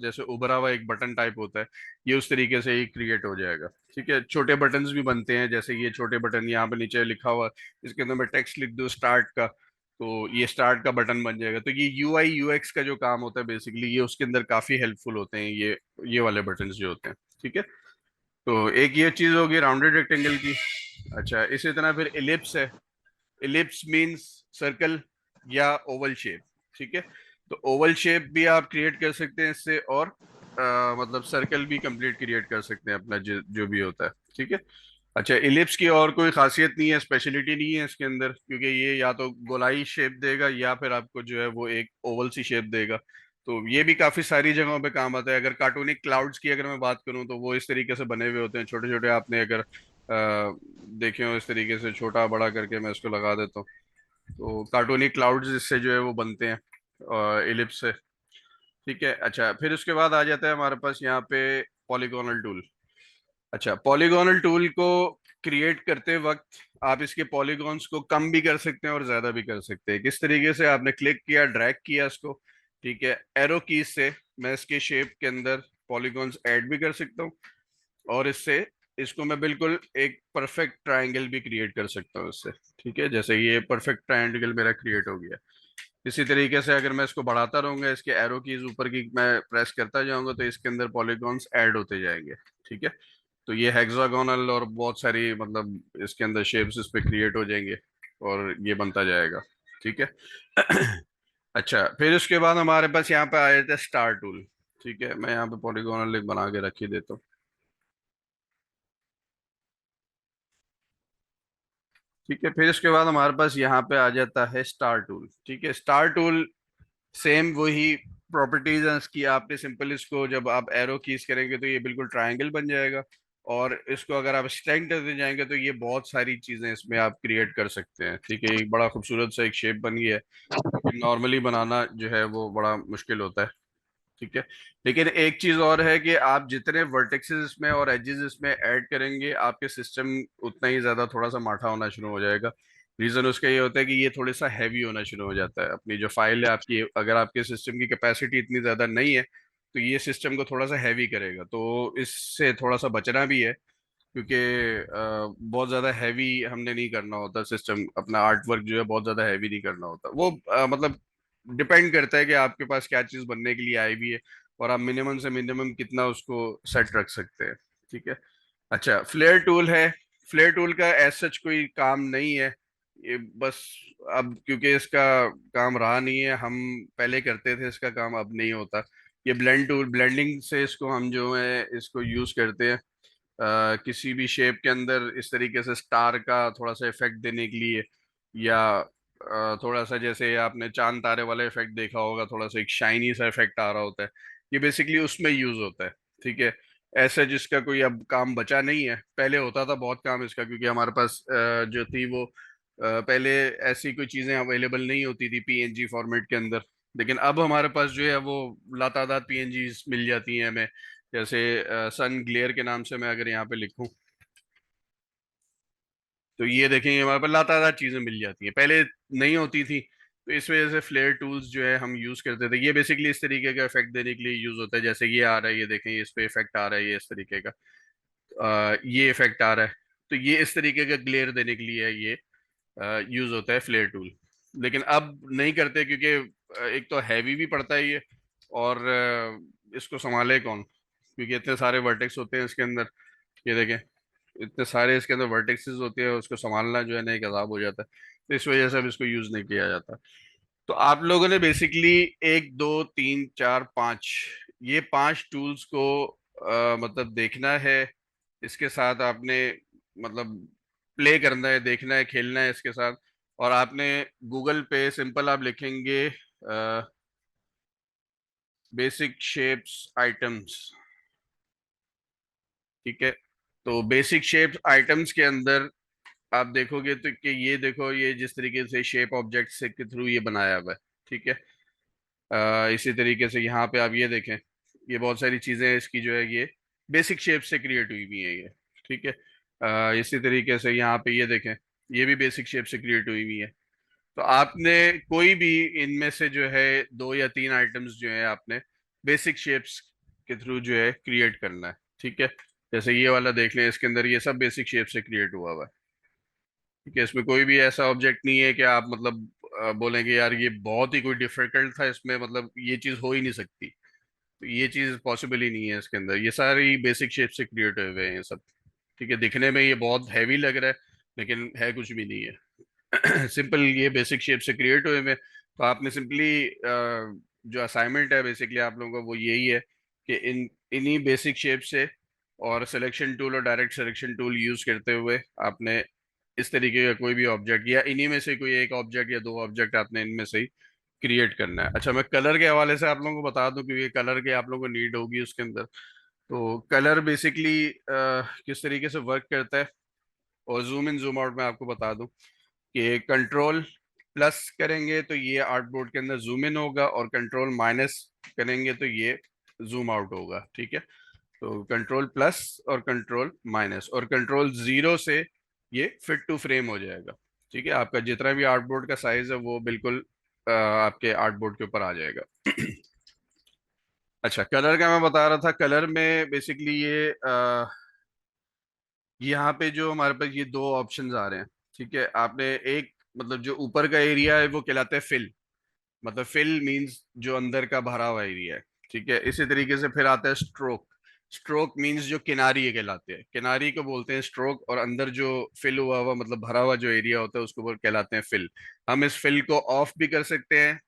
जैसे उभरा हुआ एक बटन टाइप होता है, ये उस तरीके से ही क्रिएट हो जाएगा। ठीक है, छोटे बटन्स भी बनते हैं, जैसे ये छोटे बटन यहाँ पे नीचे लिखा हुआ, इसके अंदर मैं टेक्स्ट लिख दूँ स्टार्ट का, तो ये स्टार्ट का बटन बन जाएगा। तो ये यूआई यूएक्स का जो काम होता है बेसिकली, ये उसके अंदर काफी हेल्पफुल होते हैं, ये वाले बटन्स जो होते हैं। ठीक है, तो एक ये चीज होगी राउंडेड रेक्टेंगल की। अच्छा, इसी तरह फिर इलिप्स है। इलिप्स मींस सर्कल या ओवल शेप। ठीक है, तो ओवल शेप भी आप क्रिएट कर सकते हैं इससे, और मतलब सर्कल भी कंप्लीट क्रिएट कर सकते हैं अपना जो भी होता है। ठीक है। अच्छा, इलिप्स की और कोई खासियत नहीं है, स्पेशलिटी नहीं है इसके अंदर, क्योंकि ये या तो गोलाई शेप देगा या फिर आपको जो है वो एक ओवल सी शेप देगा। तो ये भी काफी सारी जगहों पे काम आता है। अगर कार्टूनिक क्लाउड्स की अगर मैं बात करूं, तो वो इस तरीके से बने हुए होते हैं, छोटे छोटे। आपने अगर देखे हो इस तरीके से छोटा बड़ा करके, मैं इसको लगा देता हूँ, तो कार्टूनिक क्लाउड्स इससे जो है वो बनते हैं इलिप्स से। ठीक है। अच्छा, फिर उसके बाद आ जाता है हमारे पास यहाँ पे पॉलीगोनल टूल। अच्छा, पॉलीगोनल टूल को क्रिएट करते वक्त आप इसके पॉलीगॉन्स को कम भी कर सकते हैं और ज्यादा भी कर सकते हैं। किस तरीके से? आपने क्लिक किया, ड्रैग किया इसको, ठीक है, एरो कीज से मैं इसके शेप के अंदर पॉलीगॉन्स ऐड भी कर सकता हूँ, और इससे इसको मैं बिल्कुल एक परफेक्ट ट्रायंगल भी क्रिएट कर सकता हूँ इससे। ठीक है, जैसे ये परफेक्ट ट्रायंगल मेरा क्रिएट हो गया। इसी तरीके से अगर मैं इसको बढ़ाता रहूंगा, इसके एरो कीज ऊपर की मैं प्रेस करता जाऊंगा, तो इसके अंदर पॉलीगॉन्स ऐड होते जाएंगे। ठीक है, तो ये हेक्सागोनल और बहुत सारी मतलब इसके अंदर शेप्स इस पे क्रिएट हो जाएंगे, और ये बनता जाएगा। ठीक है। अच्छा, फिर उसके बाद हमारे पास यहाँ पे आ जाता है स्टार टूल। ठीक है, मैं यहाँ पे पॉलीगोनल एक बना के रख ही देता हूँ। ठीक है, फिर उसके बाद हमारे पास यहाँ पे आ जाता है स्टार टूल। ठीक है, स्टार टूल सेम वही प्रॉपर्टीज हैं इसकी। आपने सिंपल इसको जब आप एरो कीज करेंगे तो ये बिल्कुल ट्रायंगल बन जाएगा, और इसको अगर आप एक्सटेंड करते जाएंगे तो ये बहुत सारी चीजें इसमें आप क्रिएट कर सकते हैं। ठीक है, एक बड़ा खूबसूरत सा एक शेप बन गया है। नॉर्मली बनाना जो है वो बड़ा मुश्किल होता है। ठीक है, लेकिन एक चीज और है कि आप जितने वर्टेक्सेस इसमें और एजेस इसमें ऐड करेंगे, आपके सिस्टम उतना ही ज्यादा थोड़ा सा माठा होना शुरू हो जाएगा। रीजन उसका ये होता है कि ये थोड़ा सा हैवी होना शुरू हो जाता है। अपनी जो फाइल है आपकी, अगर आपके सिस्टम की कैपेसिटी इतनी ज्यादा नहीं है, तो ये सिस्टम को थोड़ा सा हैवी करेगा। तो इससे थोड़ा सा बचना भी है, क्योंकि बहुत ज्यादा हैवी हमने नहीं करना होता सिस्टम। अपना आर्ट वर्क जो है बहुत ज्यादा हैवी नहीं करना होता। वो मतलब डिपेंड करता है कि आपके पास क्या चीज बनने के लिए आई हुई है, और आप मिनिमम से मिनिमम कितना उसको सेट रख सकते हैं। ठीक है। अच्छा, फ्लेयर टूल है। फ्लेयर टूल का एज सच कोई काम नहीं है, ये बस अब क्योंकि इसका काम रहा नहीं है, हम पहले करते थे इसका काम, अब नहीं होता। ये ब्लेंड टूल, ब्लेंडिंग से इसको हम जो है इसको यूज करते हैं किसी भी शेप के अंदर इस तरीके से स्टार का थोड़ा सा इफेक्ट देने के लिए, या थोड़ा सा जैसे आपने चांद तारे वाला इफेक्ट देखा होगा, थोड़ा सा एक शाइनी सा इफेक्ट आ रहा होता है, ये बेसिकली उसमें यूज होता है। ठीक है, ऐसा जिसका कोई अब काम बचा नहीं है। पहले होता था बहुत काम इसका, क्योंकि हमारे पास जो थी वो पहले ऐसी कोई चीजें अवेलेबल नहीं होती थी पीएनजी फॉर्मेट के अंदर। लेकिन अब हमारे पास जो है वो लातादार पीएनजी मिल जाती हैं हमें। जैसे सन ग्लेयर के नाम से मैं अगर यहाँ पे लिखूं, तो ये देखेंगे हमारे पास लातादार चीजें मिल जाती हैं, पहले नहीं होती थी। तो इस वजह से फ्लेयर टूल्स जो है हम यूज करते थे। ये बेसिकली इस तरीके का इफेक्ट देने के लिए यूज होता है, जैसे ये आ रहा है, ये देखें, इस पे इफेक्ट आ रहा है, ये इस तरीके का ये इफेक्ट आ रहा है। तो ये इस तरीके का ग्लेयर देने के लिए ये यूज होता है फ्लेयर टूल। लेकिन अब नहीं करते, क्योंकि एक तो हैवी भी पड़ता है ये, और इसको संभाले कौन, क्योंकि इतने सारे वर्टेक्स होते हैं इसके अंदर। ये देखें, इतने सारे इसके अंदर वर्टेक्सेस होते हैं, उसको संभालना जो है ना एक अजाब हो जाता है। तो इस वजह से अब इसको यूज नहीं किया जाता। तो आप लोगों ने बेसिकली एक दो तीन चार पाँच, ये पांच टूल्स को मतलब देखना है। इसके साथ आपने मतलब प्ले करना है, देखना है, खेलना है इसके साथ। और आपने गूगल पे सिंपल आप लिखेंगे बेसिक शेप्स आइटम्स। ठीक है, तो बेसिक शेप्स आइटम्स के अंदर आप देखोगे तो कि ये देखो, ये जिस तरीके से शेप ऑब्जेक्ट से के थ्रू ये बनाया हुआ है। ठीक है, इसी तरीके से यहाँ पे आप ये देखें, ये बहुत सारी चीजें इसकी जो है ये बेसिक शेप से क्रिएट हुई हुई है ये। ठीक है, इसी तरीके से यहाँ पे ये देखें, ये भी बेसिक शेप से क्रिएट हुई हुई है। तो आपने कोई भी इनमें से जो है दो या तीन आइटम्स जो है आपने बेसिक शेप्स के थ्रू जो है क्रिएट करना है। ठीक है, जैसे ये वाला देख लें, इसके अंदर ये सब बेसिक शेप से क्रिएट हुआ हुआ है। ठीक है, इसमें कोई भी ऐसा ऑब्जेक्ट नहीं है कि आप मतलब बोलेंगे यार ये बहुत ही कोई डिफिकल्ट था, इसमें मतलब ये चीज हो ही नहीं सकती। तो ये चीज पॉसिबल ही नहीं है इसके अंदर, ये सारी बेसिक शेप से क्रिएट हुए हुए हैं ये सब। ठीक है, दिखने में ये बहुत हैवी लग रहा है, लेकिन है कुछ भी नहीं है। सिंपल ये बेसिक शेप से क्रिएट हुए हुए हैं। तो आपने सिंपली जो असाइनमेंट है बेसिकली आप लोगों का वो यही है कि इन्हीं बेसिक शेप से और सिलेक्शन टूल और डायरेक्ट सिलेक्शन टूल यूज करते हुए आपने इस तरीके का कोई भी ऑब्जेक्ट या इन्हीं में से कोई एक ऑब्जेक्ट या दो ऑब्जेक्ट आपने इनमें से ही क्रिएट करना है। अच्छा, मैं कलर के हवाले से आप लोगों को बता दूं, क्योंकि कलर के आप लोगों को नीड होगी उसके अंदर। तो कलर बेसिकली किस तरीके से वर्क करता है, और जूम इन जूम आउट में आपको बता दूं कि कंट्रोल प्लस करेंगे तो ये आर्टबोर्ड के अंदर जूम इन होगा, और कंट्रोल माइनस करेंगे तो ये जूम आउट होगा। ठीक है, तो कंट्रोल प्लस और कंट्रोल माइनस और कंट्रोल जीरो से ये फिट टू फ्रेम हो जाएगा। ठीक है, आपका जितना भी आर्टबोर्ड का साइज है वो बिल्कुल आपके आर्टबोर्ड के ऊपर आ जाएगा। अच्छा, कलर का मैं बता रहा था, कलर में बेसिकली ये यहाँ पे जो हमारे पास ये दो ऑप्शंस आ रहे हैं। ठीक है, आपने एक मतलब जो ऊपर का एरिया है वो कहलाता है फिल, मतलब फिल मींस जो अंदर का भरा हुआ एरिया है। ठीक है, इसी तरीके से फिर आता है स्ट्रोक। स्ट्रोक मींस जो किनारी है कहलाते हैं, किनारी को बोलते हैं स्ट्रोक, और अंदर जो फिल हुआ हुआ मतलब भरा हुआ जो एरिया होता है उसको कहलाते हैं फिल। हम इस फिल को ऑफ भी कर सकते हैं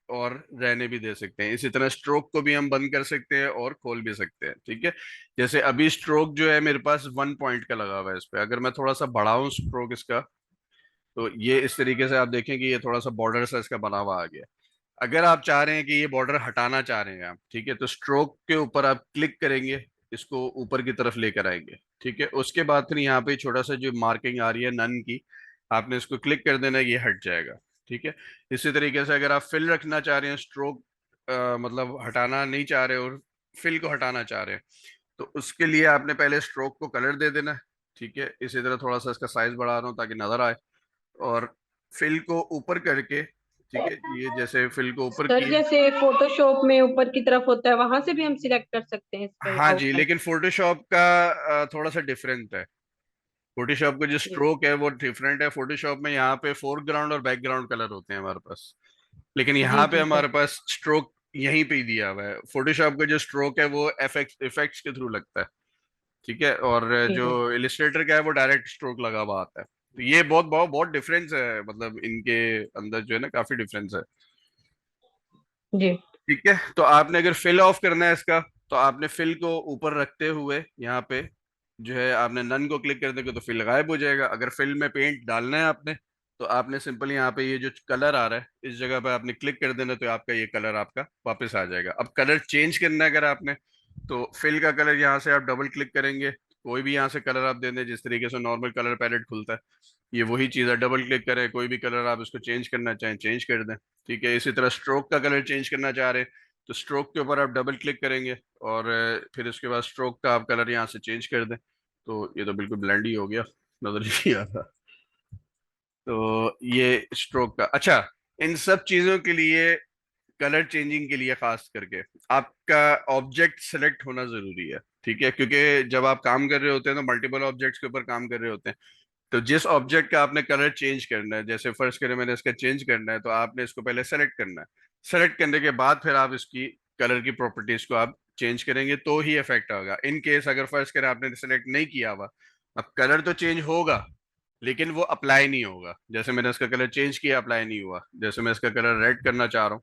और रहने भी दे सकते हैं। इसी तरह स्ट्रोक को भी हम बंद कर सकते हैं और खोल भी सकते हैं। ठीक है, जैसे अभी स्ट्रोक जो है मेरे पास 1 पॉइंट का लगा हुआ है इस पे, अगर मैं थोड़ा सा बढ़ाऊं स्ट्रोक इसका, तो ये इस तरीके से आप देखें कि ये थोड़ा सा बॉर्डर सा इसका बना हुआ आ गया। अगर आप चाह रहे हैं कि ये बॉर्डर हटाना चाह रहे हैं आप, ठीक है, तो स्ट्रोक के ऊपर आप क्लिक करेंगे, इसको ऊपर की तरफ लेकर आएंगे। ठीक है, उसके बाद फिर यहाँ पे छोटा सा जो मार्किंग आ रही है नन की, आपने इसको क्लिक कर देना, ये हट जाएगा। ठीक है, इसी तरीके से अगर आप फिल रखना चाह रहे हैं, स्ट्रोक मतलब हटाना नहीं चाह रहे और फिल को हटाना चाह रहे हैं, तो उसके लिए आपने पहले स्ट्रोक को कलर दे देना है। ठीक है, इसी तरह थोड़ा सा इसका साइज बढ़ा रहा हूँ ताकि नजर आए, और फिल को ऊपर करके, ठीक है, ये जैसे फिल को ऊपर सर किए। जैसे फोटोशॉप में ऊपर की तरफ होता है वहां से भी हम सिलेक्ट कर सकते हैं इसका हाँ जी, आउटलाइन? लेकिन फोटोशॉप का थोड़ा सा डिफरेंट है। फोटोशॉप का जो जी। स्ट्रोक है वो डिफरेंट है। फोटोशॉप में यहाँ पे फोरग्राउंड और बैकग्राउंड कलर होते हैं हमारे पास, लेकिन जी यहाँ पे जी सर। हमारे पास स्ट्रोक यहीं पे ही दिया हुआ है। फोटोशॉप का जो स्ट्रोक है वो इफेक्ट्स इफेक्ट्स के थ्रू लगता है। ठीक है, और जी जो जी। इलिस्ट्रेटर का है वो डायरेक्ट स्ट्रोक लगा हुआ आता है। तो ये बहुत बहुत बहुत डिफरेंस है, मतलब इनके अंदर जो है ना काफी डिफरेंस है। जी ठीक है, तो आपने अगर फिल ऑफ करना है इसका, तो आपने फिल को ऊपर रखते हुए यहाँ पे जो है आपने नन को क्लिक कर देंगे तो फिल गायब हो जाएगा। अगर फिल में पेंट डालना है आपने, तो आपने सिंपल यहाँ पे ये जो कलर आ रहा है इस जगह पे आपने क्लिक कर देना, तो आपका ये कलर आपका वापस आ जाएगा। अब कलर चेंज करना है अगर आपने, तो फिल का कलर यहाँ से आप डबल क्लिक करेंगे, कोई भी यहाँ से कलर आप दे दें, जिस तरीके से नॉर्मल कलर पैलेट खुलता है ये वही चीज़ है। डबल क्लिक करें, कोई भी कलर आप इसको चेंज करना चाहें चेंज कर दें। ठीक है, इसी तरह स्ट्रोक का कलर चेंज करना चाह रहे हैं, तो स्ट्रोक के ऊपर आप डबल क्लिक करेंगे, और फिर उसके बाद स्ट्रोक का आप कलर यहाँ से चेंज कर दें, तो ये तो बिल्कुल ब्लेंड ही हो गया, नजर ही नहीं आ रहा। तो ये स्ट्रोक का। अच्छा, इन सब चीज़ों के लिए, कलर चेंजिंग के लिए खास करके आपका ऑब्जेक्ट सेलेक्ट होना जरूरी है। ठीक है, क्योंकि जब आप काम कर रहे होते हैं तो मल्टीपल ऑब्जेक्ट्स के ऊपर काम कर रहे होते हैं। तो जिस ऑब्जेक्ट का आपने कलर चेंज करना है, जैसे फर्स्ट करें मैंने इसका चेंज करना है, तो आपने इसको पहले सेलेक्ट करना है। सेलेक्ट करने के बाद फिर आप इसकी कलर की प्रॉपर्टीज को आप चेंज करेंगे तो ही इफेक्ट होगा। इन केस अगर फर्स्ट करें आपने सेलेक्ट नहीं किया हुआ, अब कलर तो चेंज होगा लेकिन वो अप्लाई नहीं होगा। जैसे मैंने इसका कलर चेंज किया, अप्लाई नहीं हुआ। जैसे मैं इसका कलर रेड करना चाह रहा हूँ,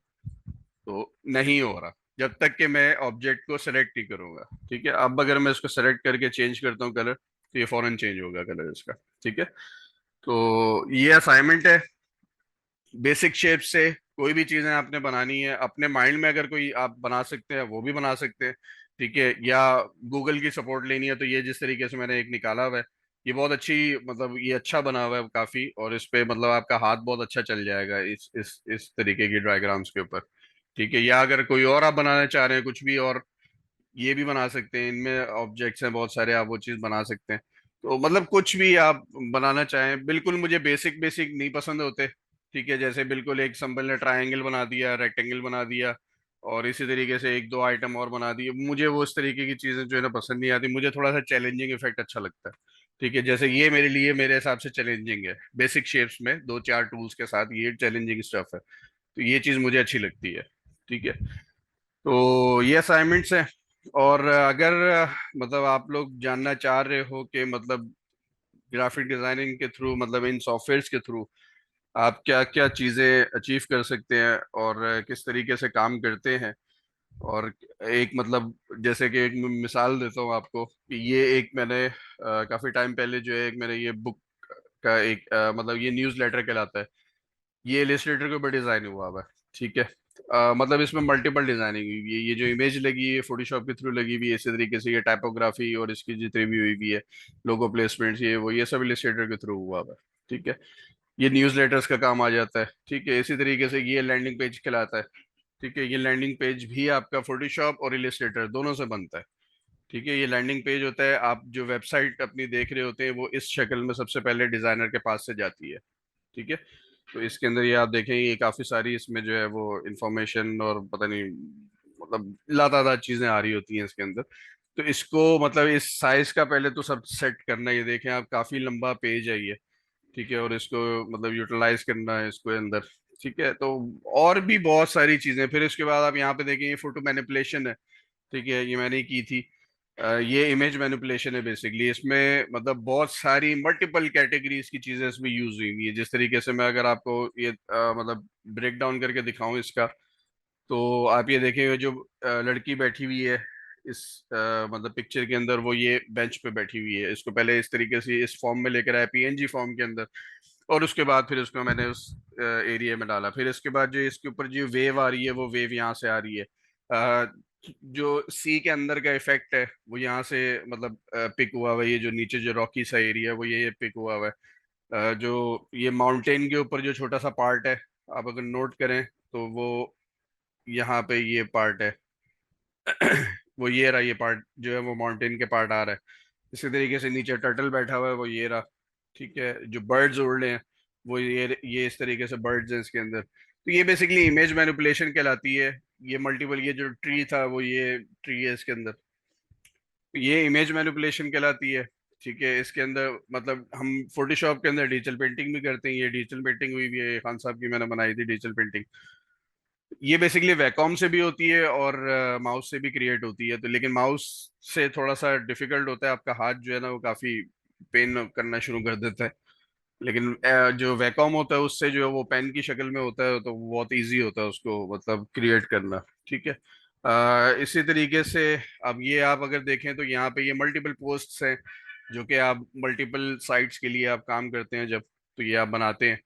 तो नहीं हो रहा जब तक कि मैं ऑब्जेक्ट को सेलेक्ट नहीं करूंगा। ठीक है, अब अगर मैं इसको सेलेक्ट करके चेंज करता हूँ कलर, तो ये फौरन चेंज होगा कलर इसका। ठीक है, तो ये असाइनमेंट है। बेसिक शेप से कोई भी चीजें आपने बनानी है अपने माइंड में, अगर कोई आप बना सकते हैं वो भी बना सकते हैं। ठीक है, या गूगल की सपोर्ट लेनी है तो ये जिस तरीके से मैंने एक निकाला हुआ है, ये बहुत अच्छी, मतलब ये अच्छा बना हुआ है काफी, और इस पे मतलब आपका हाथ बहुत अच्छा चल जाएगा इस तरीके की डायग्राम्स के ऊपर। ठीक है, या अगर कोई और आप बनाना चाह रहे हैं कुछ भी और, ये भी बना सकते हैं, इनमें ऑब्जेक्ट्स हैं बहुत सारे, आप वो चीज़ बना सकते हैं। तो मतलब कुछ भी आप बनाना चाहें, बिल्कुल मुझे बेसिक बेसिक नहीं पसंद होते। ठीक है, जैसे बिल्कुल एक सिंपल ने ट्रायंगल बना दिया, रेक्टेंगल बना दिया, और इसी तरीके से एक दो आइटम और बना दिए। मुझे वो इस तरीके की चीजें जो है ना पसंद नहीं आती, मुझे थोड़ा सा चैलेंजिंग इफेक्ट अच्छा लगता है। ठीक है, जैसे ये मेरे लिए मेरे हिसाब से चैलेंजिंग है, बेसिक शेप्स में दो चार टूल्स के साथ ये चैलेंजिंग स्टफ है, तो ये चीज मुझे अच्छी लगती है। ठीक है, तो ये असाइनमेंट्स हैं। और अगर मतलब आप लोग जानना चाह रहे हो कि मतलब ग्राफिक डिजाइनिंग के थ्रू, मतलब इन सॉफ्टवेयर्स के थ्रू आप क्या क्या चीजें अचीव कर सकते हैं और किस तरीके से काम करते हैं, और एक मतलब जैसे कि एक मैं मिसाल देता हूँ आपको कि ये एक मैंने काफी टाइम पहले जो है एक मैंने ये बुक का एक मतलब ये न्यूज़ लेटर कहलाता है, ये इलिस्ट्रेटर के ऊपर डिजाइन हुआ हुआ है। ठीक है, मतलब इसमें मल्टीपल डिजाइनिंग हुई हुई है, ये जो इमेज लगी है फोटोशॉप के थ्रू लगी हुई है इसी तरीके से, ये टाइपोग्राफी और इसकी जितनी भी हुई हुई है लोगो प्लेसमेंट्स ये वो ये सब इलिस्ट्रेटर के थ्रू हुआ हुआ है। ठीक है, ये न्यूज़ लेटर्स का काम आ जाता है। ठीक है, इसी तरीके से ये लैंडिंग पेज कहलाता है। ठीक है, ये लैंडिंग पेज भी आपका फोटोशॉप और इलिस्ट्रेटर दोनों से बनता है। ठीक है, ये लैंडिंग पेज होता है, आप जो वेबसाइट अपनी देख रहे होते हैं वो इस शक्ल में सबसे पहले डिजाइनर के पास से जाती है। ठीक है, तो इसके अंदर ये आप देखेंगे ये काफी सारी इसमें जो है वो इंफॉर्मेशन और पता नहीं मतलब लातादार चीजें आ रही होती हैं इसके अंदर। तो इसको मतलब इस साइज का पहले तो सब सेट करना है, ये देखें आप काफी लंबा पेज है ये। ठीक है, और इसको मतलब यूटिलाइज करना है इसको अंदर। ठीक है, तो और भी बहुत सारी चीजें, फिर इसके बाद आप यहाँ पे देखें ये फोटो मैनिपुलेशन है। ठीक है, ये मैंने की थी। ये इमेज मैनिपुलेशन है बेसिकली, इसमें मतलब बहुत सारी मल्टीपल कैटेगरीज की चीजें इसमें यूज हुई हुई है। जिस तरीके से मैं अगर आपको ये मतलब ब्रेक डाउन करके दिखाऊं इसका, तो आप ये देखेंगे जो लड़की बैठी हुई है इस मतलब पिक्चर के अंदर, वो ये बेंच पे बैठी हुई है, इसको पहले इस तरीके से इस फॉर्म में लेकर आया पीएनजी फॉर्म के अंदर, और उसके बाद फिर उसको मैंने उस एरिया में डाला। फिर इसके बाद जो इसके ऊपर जो वेव आ रही है वो वेव यहाँ से आ रही है। जो सी के अंदर का इफेक्ट है वो यहाँ से मतलब पिक हुआ हुआ है, ये जो नीचे जो रॉकी सा एरिया है वो ये पिक हुआ हुआ है। जो ये माउंटेन के ऊपर जो छोटा सा पार्ट है, आप अगर नोट करें तो वो यहाँ पे ये पार्ट है वो ये रहा, ये पार्ट जो है वो माउंटेन के पार्ट आ रहा है। इसी तरीके से नीचे टर्टल बैठा हुआ है वो ये रहा। ठीक है, जो बर्ड्स उड़ रहे हैं वो ये इस तरीके से बर्ड्स हैं इसके अंदर। तो ये बेसिकली इमेज मैनिपुलेशन कहलाती है। ये मल्टीपल, ये जो ट्री था वो ये ट्री है इसके अंदर, तो ये इमेज मैनिपुलेशन कहलाती है। ठीक है, इसके अंदर मतलब हम फोटोशॉप के अंदर डिजिटल पेंटिंग भी करते हैं, ये डिजिटल पेंटिंग हुई भी है खान साहब की, मैंने बनाई थी डिजिटल पेंटिंग। ये बेसिकली वैकॉम से भी होती है और माउस से भी क्रिएट होती है, तो लेकिन माउस से थोड़ा सा डिफिकल्ट होता है, आपका हाथ जो है ना वो काफी पेन करना शुरू कर देता है। लेकिन जो वैकॉम होता है उससे जो है वो पेन की शक्ल में होता है, तो वो बहुत इजी होता है उसको मतलब क्रिएट करना। ठीक है, इसी तरीके से अब ये आप अगर देखें तो यहाँ पे ये मल्टीपल पोस्ट्स हैं जो कि आप मल्टीपल साइट्स के लिए आप काम करते हैं जब, तो ये आप बनाते हैं,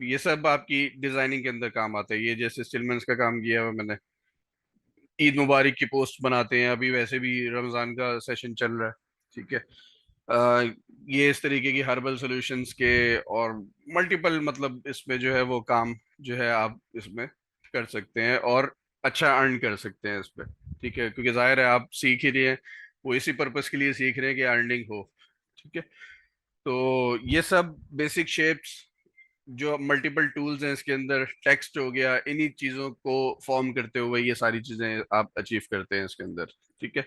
ये सब आपकी डिजाइनिंग के अंदर काम आता है। ये जैसे स्टिलमेंट्स का काम किया हुआ मैंने, ईद मुबारक की पोस्ट बनाते हैं, अभी वैसे भी रमजान का सेशन चल रहा है। ठीक है, ये इस तरीके की हर्बल सॉल्यूशंस के और मल्टीपल मतलब इसमें जो है वो काम जो है आप इसमें कर सकते हैं और अच्छा अर्न कर सकते हैं इस पे। ठीक है, क्योंकि जाहिर है आप सीख ही रहे हैं, वो इसी पर्पस के लिए सीख रहे हैं कि अर्निंग हो। ठीक है, तो ये सब बेसिक शेप्स जो मल्टीपल टूल्स हैं इसके अंदर, टेक्स्ट हो गया, इन्हीं चीजों को फॉर्म करते हुए ये सारी चीजें आप अचीव करते हैं इसके अंदर। ठीक है,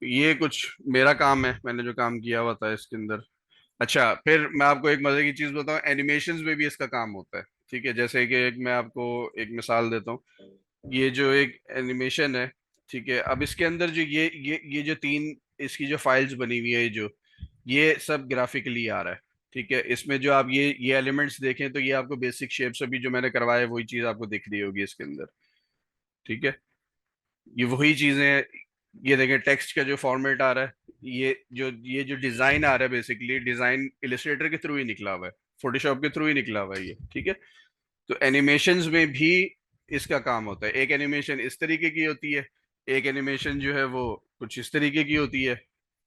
ये कुछ मेरा काम है, मैंने जो काम किया हुआ था इसके अंदर। अच्छा, फिर मैं आपको एक मजे की चीज बताऊं, एनिमेशंस में भी इसका काम होता है। ठीक है, जैसे कि एक मैं आपको एक मिसाल देता हूँ, ये जो एक एनिमेशन है। ठीक है, अब इसके अंदर जो ये जो तीन इसकी जो फाइल्स बनी हुई है जो, ये सब ग्राफिकली आ रहा है। ठीक है, इसमें जो आप ये एलिमेंट्स देखें तो ये आपको बेसिक शेप्स अभी जो मैंने करवाया है वही चीज आपको दिख रही होगी इसके अंदर। ठीक है, ये वही चीजें हैं। ये देखें टेक्स्ट का जो फॉर्मेट आ रहा है, ये जो डिजाइन आ रहा है बेसिकली डिजाइन इलिस्ट्रेटर के थ्रू ही निकला हुआ है, फोटोशॉप के थ्रू ही निकला हुआ है ये। ठीक है, तो एनिमेशंस में भी इसका काम होता है, एक एनिमेशन इस तरीके की होती है, एक एनिमेशन जो है वो कुछ इस तरीके की होती है।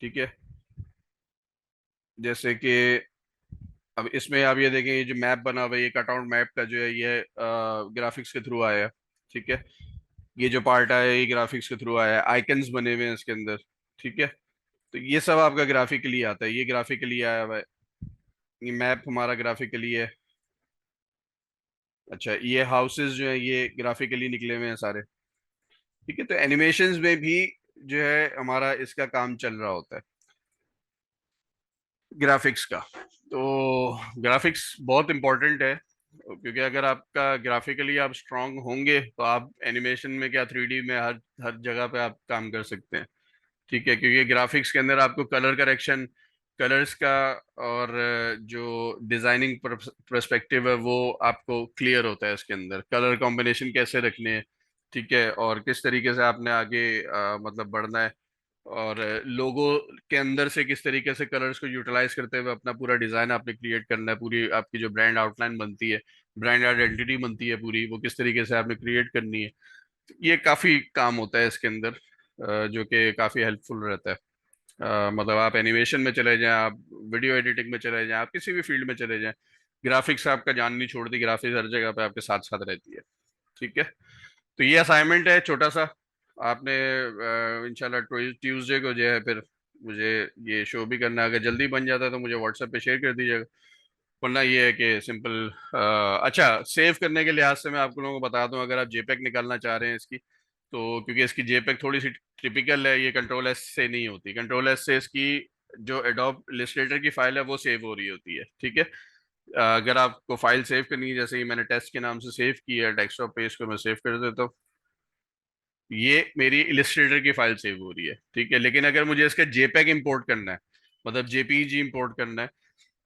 ठीक है, जैसे कि अब इसमें आप ये देखें ये जो मैप बना हुआ है ये कटआउट मैप का जो है ये ग्राफिक्स के थ्रू आया है। ठीक है, ये जो पार्ट आया है ये ग्राफिक्स के थ्रू आया है, आइकन्स बने हुए हैं इसके अंदर। ठीक है, तो ये सब आपका ग्राफिकली आता है, ये ग्राफिकली आया हुआ है, ये मैप हमारा ग्राफिकली है। अच्छा, ये हाउसेस जो है ये ग्राफिकली निकले हुए हैं सारे। ठीक है, तो एनिमेशंस में भी जो है हमारा इसका काम चल रहा होता है, ग्राफिक्स का। तो ग्राफिक्स बहुत इंपॉर्टेंट है, क्योंकि अगर आपका ग्राफिकली आप स्ट्रांग होंगे तो आप एनिमेशन में क्या 3D में हर हर जगह पे आप काम कर सकते हैं। ठीक है, क्योंकि ग्राफिक्स के अंदर आपको कलर करेक्शन, कलर्स का, और जो डिजाइनिंग पर्सपेक्टिव है वो आपको क्लियर होता है। इसके अंदर कलर कॉम्बिनेशन कैसे रखने हैं, ठीक है, और किस तरीके से आपने आगे मतलब बढ़ना है, और लोगो के अंदर से किस तरीके से कलर्स को यूटिलाइज करते हुए अपना पूरा डिजाइन आपने क्रिएट करना है, पूरी आपकी जो ब्रांड आउटलाइन बनती है, ब्रांड आइडेंटिटी बनती है पूरी, वो किस तरीके से आपने क्रिएट करनी है। ये काफी काम होता है इसके अंदर, जो कि काफी हेल्पफुल रहता है। मतलब आप एनिमेशन में चले जाएं, आप वीडियो एडिटिंग में चले जाएं, आप किसी भी फील्ड में चले जाएं, ग्राफिक्स आपका जान नहीं छोड़ती, ग्राफिक्स हर जगह पे आपके साथ साथ रहती है। ठीक है, तो ये असाइनमेंट है छोटा सा। आपने इंशाल्लाह ट्यूसडे को जो है फिर मुझे ये शो भी करना है। अगर जल्दी बन जाता है तो मुझे व्हाट्सएप पे शेयर कर दीजिएगा, वरना ये है कि सिंपल। अच्छा, सेव करने के लिहाज से मैं आप लोगों को बता दूं, अगर आप जेपेग निकालना चाह रहे हैं इसकी, तो क्योंकि इसकी जेपेग थोड़ी सी टिपिकल है, ये कंट्रोल एस से नहीं होती। कंट्रोल एस से इसकी जो एडोब इलस्ट्रेटर की फाइल है वो सेव हो रही होती है। ठीक है, अगर आपको फाइल सेव करनी है, जैसे कि मैंने टेस्ट के नाम से सेव की है, डेस्कटॉप पे इसको मैं सेव कर देता हूँ, ये मेरी इलस्ट्रेटर की फाइल सेव हो रही है। ठीक है, लेकिन अगर मुझे इसका जेपेग इंपोर्ट करना है, मतलब जेपीजी इंपोर्ट करना है,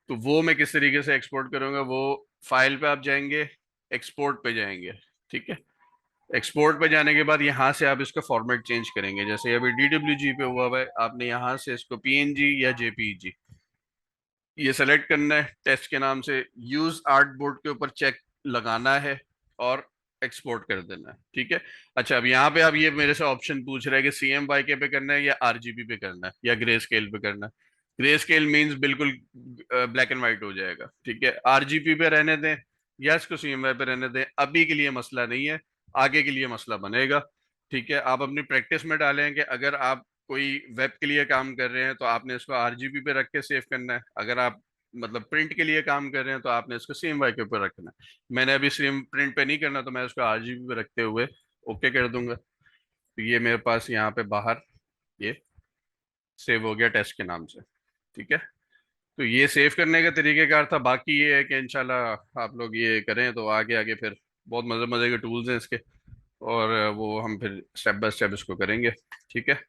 तो वो मैं किस तरीके से एक्सपोर्ट करूंगा, वो फाइल पे आप जाएंगे, एक्सपोर्ट पे जाएंगे। ठीक है, एक्सपोर्ट पे जाने के बाद यहाँ से आप इसका फॉर्मेट चेंज करेंगे। जैसे अभी डीडब्ल्यूजी पे हुआ है, आपने यहाँ से इसको पीएनजी या जेपीजी ये सेलेक्ट करना है, टेस्ट के नाम से यूज आर्ट बोर्ड के ऊपर चेक लगाना है और एक्सपोर्ट कर देना है। ठीक है, अच्छा, अब यहाँ पे आप ये मेरे से ऑप्शन पूछ रहे हैं कि CMYK पे करना है या आरजीबी पे करना है या ग्रे स्केल पे करना है। ग्रे स्केल मीन्स बिल्कुल ब्लैक एंड व्हाइट हो जाएगा। ठीक है, आरजीबी पे रहने दें या इसको CMY पे रहने दें, अभी के लिए मसला नहीं है, आगे के लिए मसला बनेगा। ठीक है, आप अपनी प्रैक्टिस में डालें कि अगर आप कोई वेब के लिए काम कर रहे हैं तो आपने इसको आरजीबी पे रख के सेव करना है, अगर आप मतलब प्रिंट के लिए काम कर रहे हैं तो आपने इसको CMY के ऊपर रखना है। मैंने अभी सेम प्रिंट पे नहीं करना, तो मैं इसको आरजीबी पे रखते हुए ओके कर दूंगा। तो ये मेरे पास यहाँ पे बाहर ये सेव हो गया टेस्ट के नाम से। ठीक है, तो ये सेव करने का तरीकेकार था। बाकी ये है कि इंशाल्लाह आप लोग ये करें तो आगे आगे फिर बहुत मजे मजे के टूल्स हैं इसके, और वो हम फिर स्टेप बाय स्टेप इसको करेंगे। ठीक है।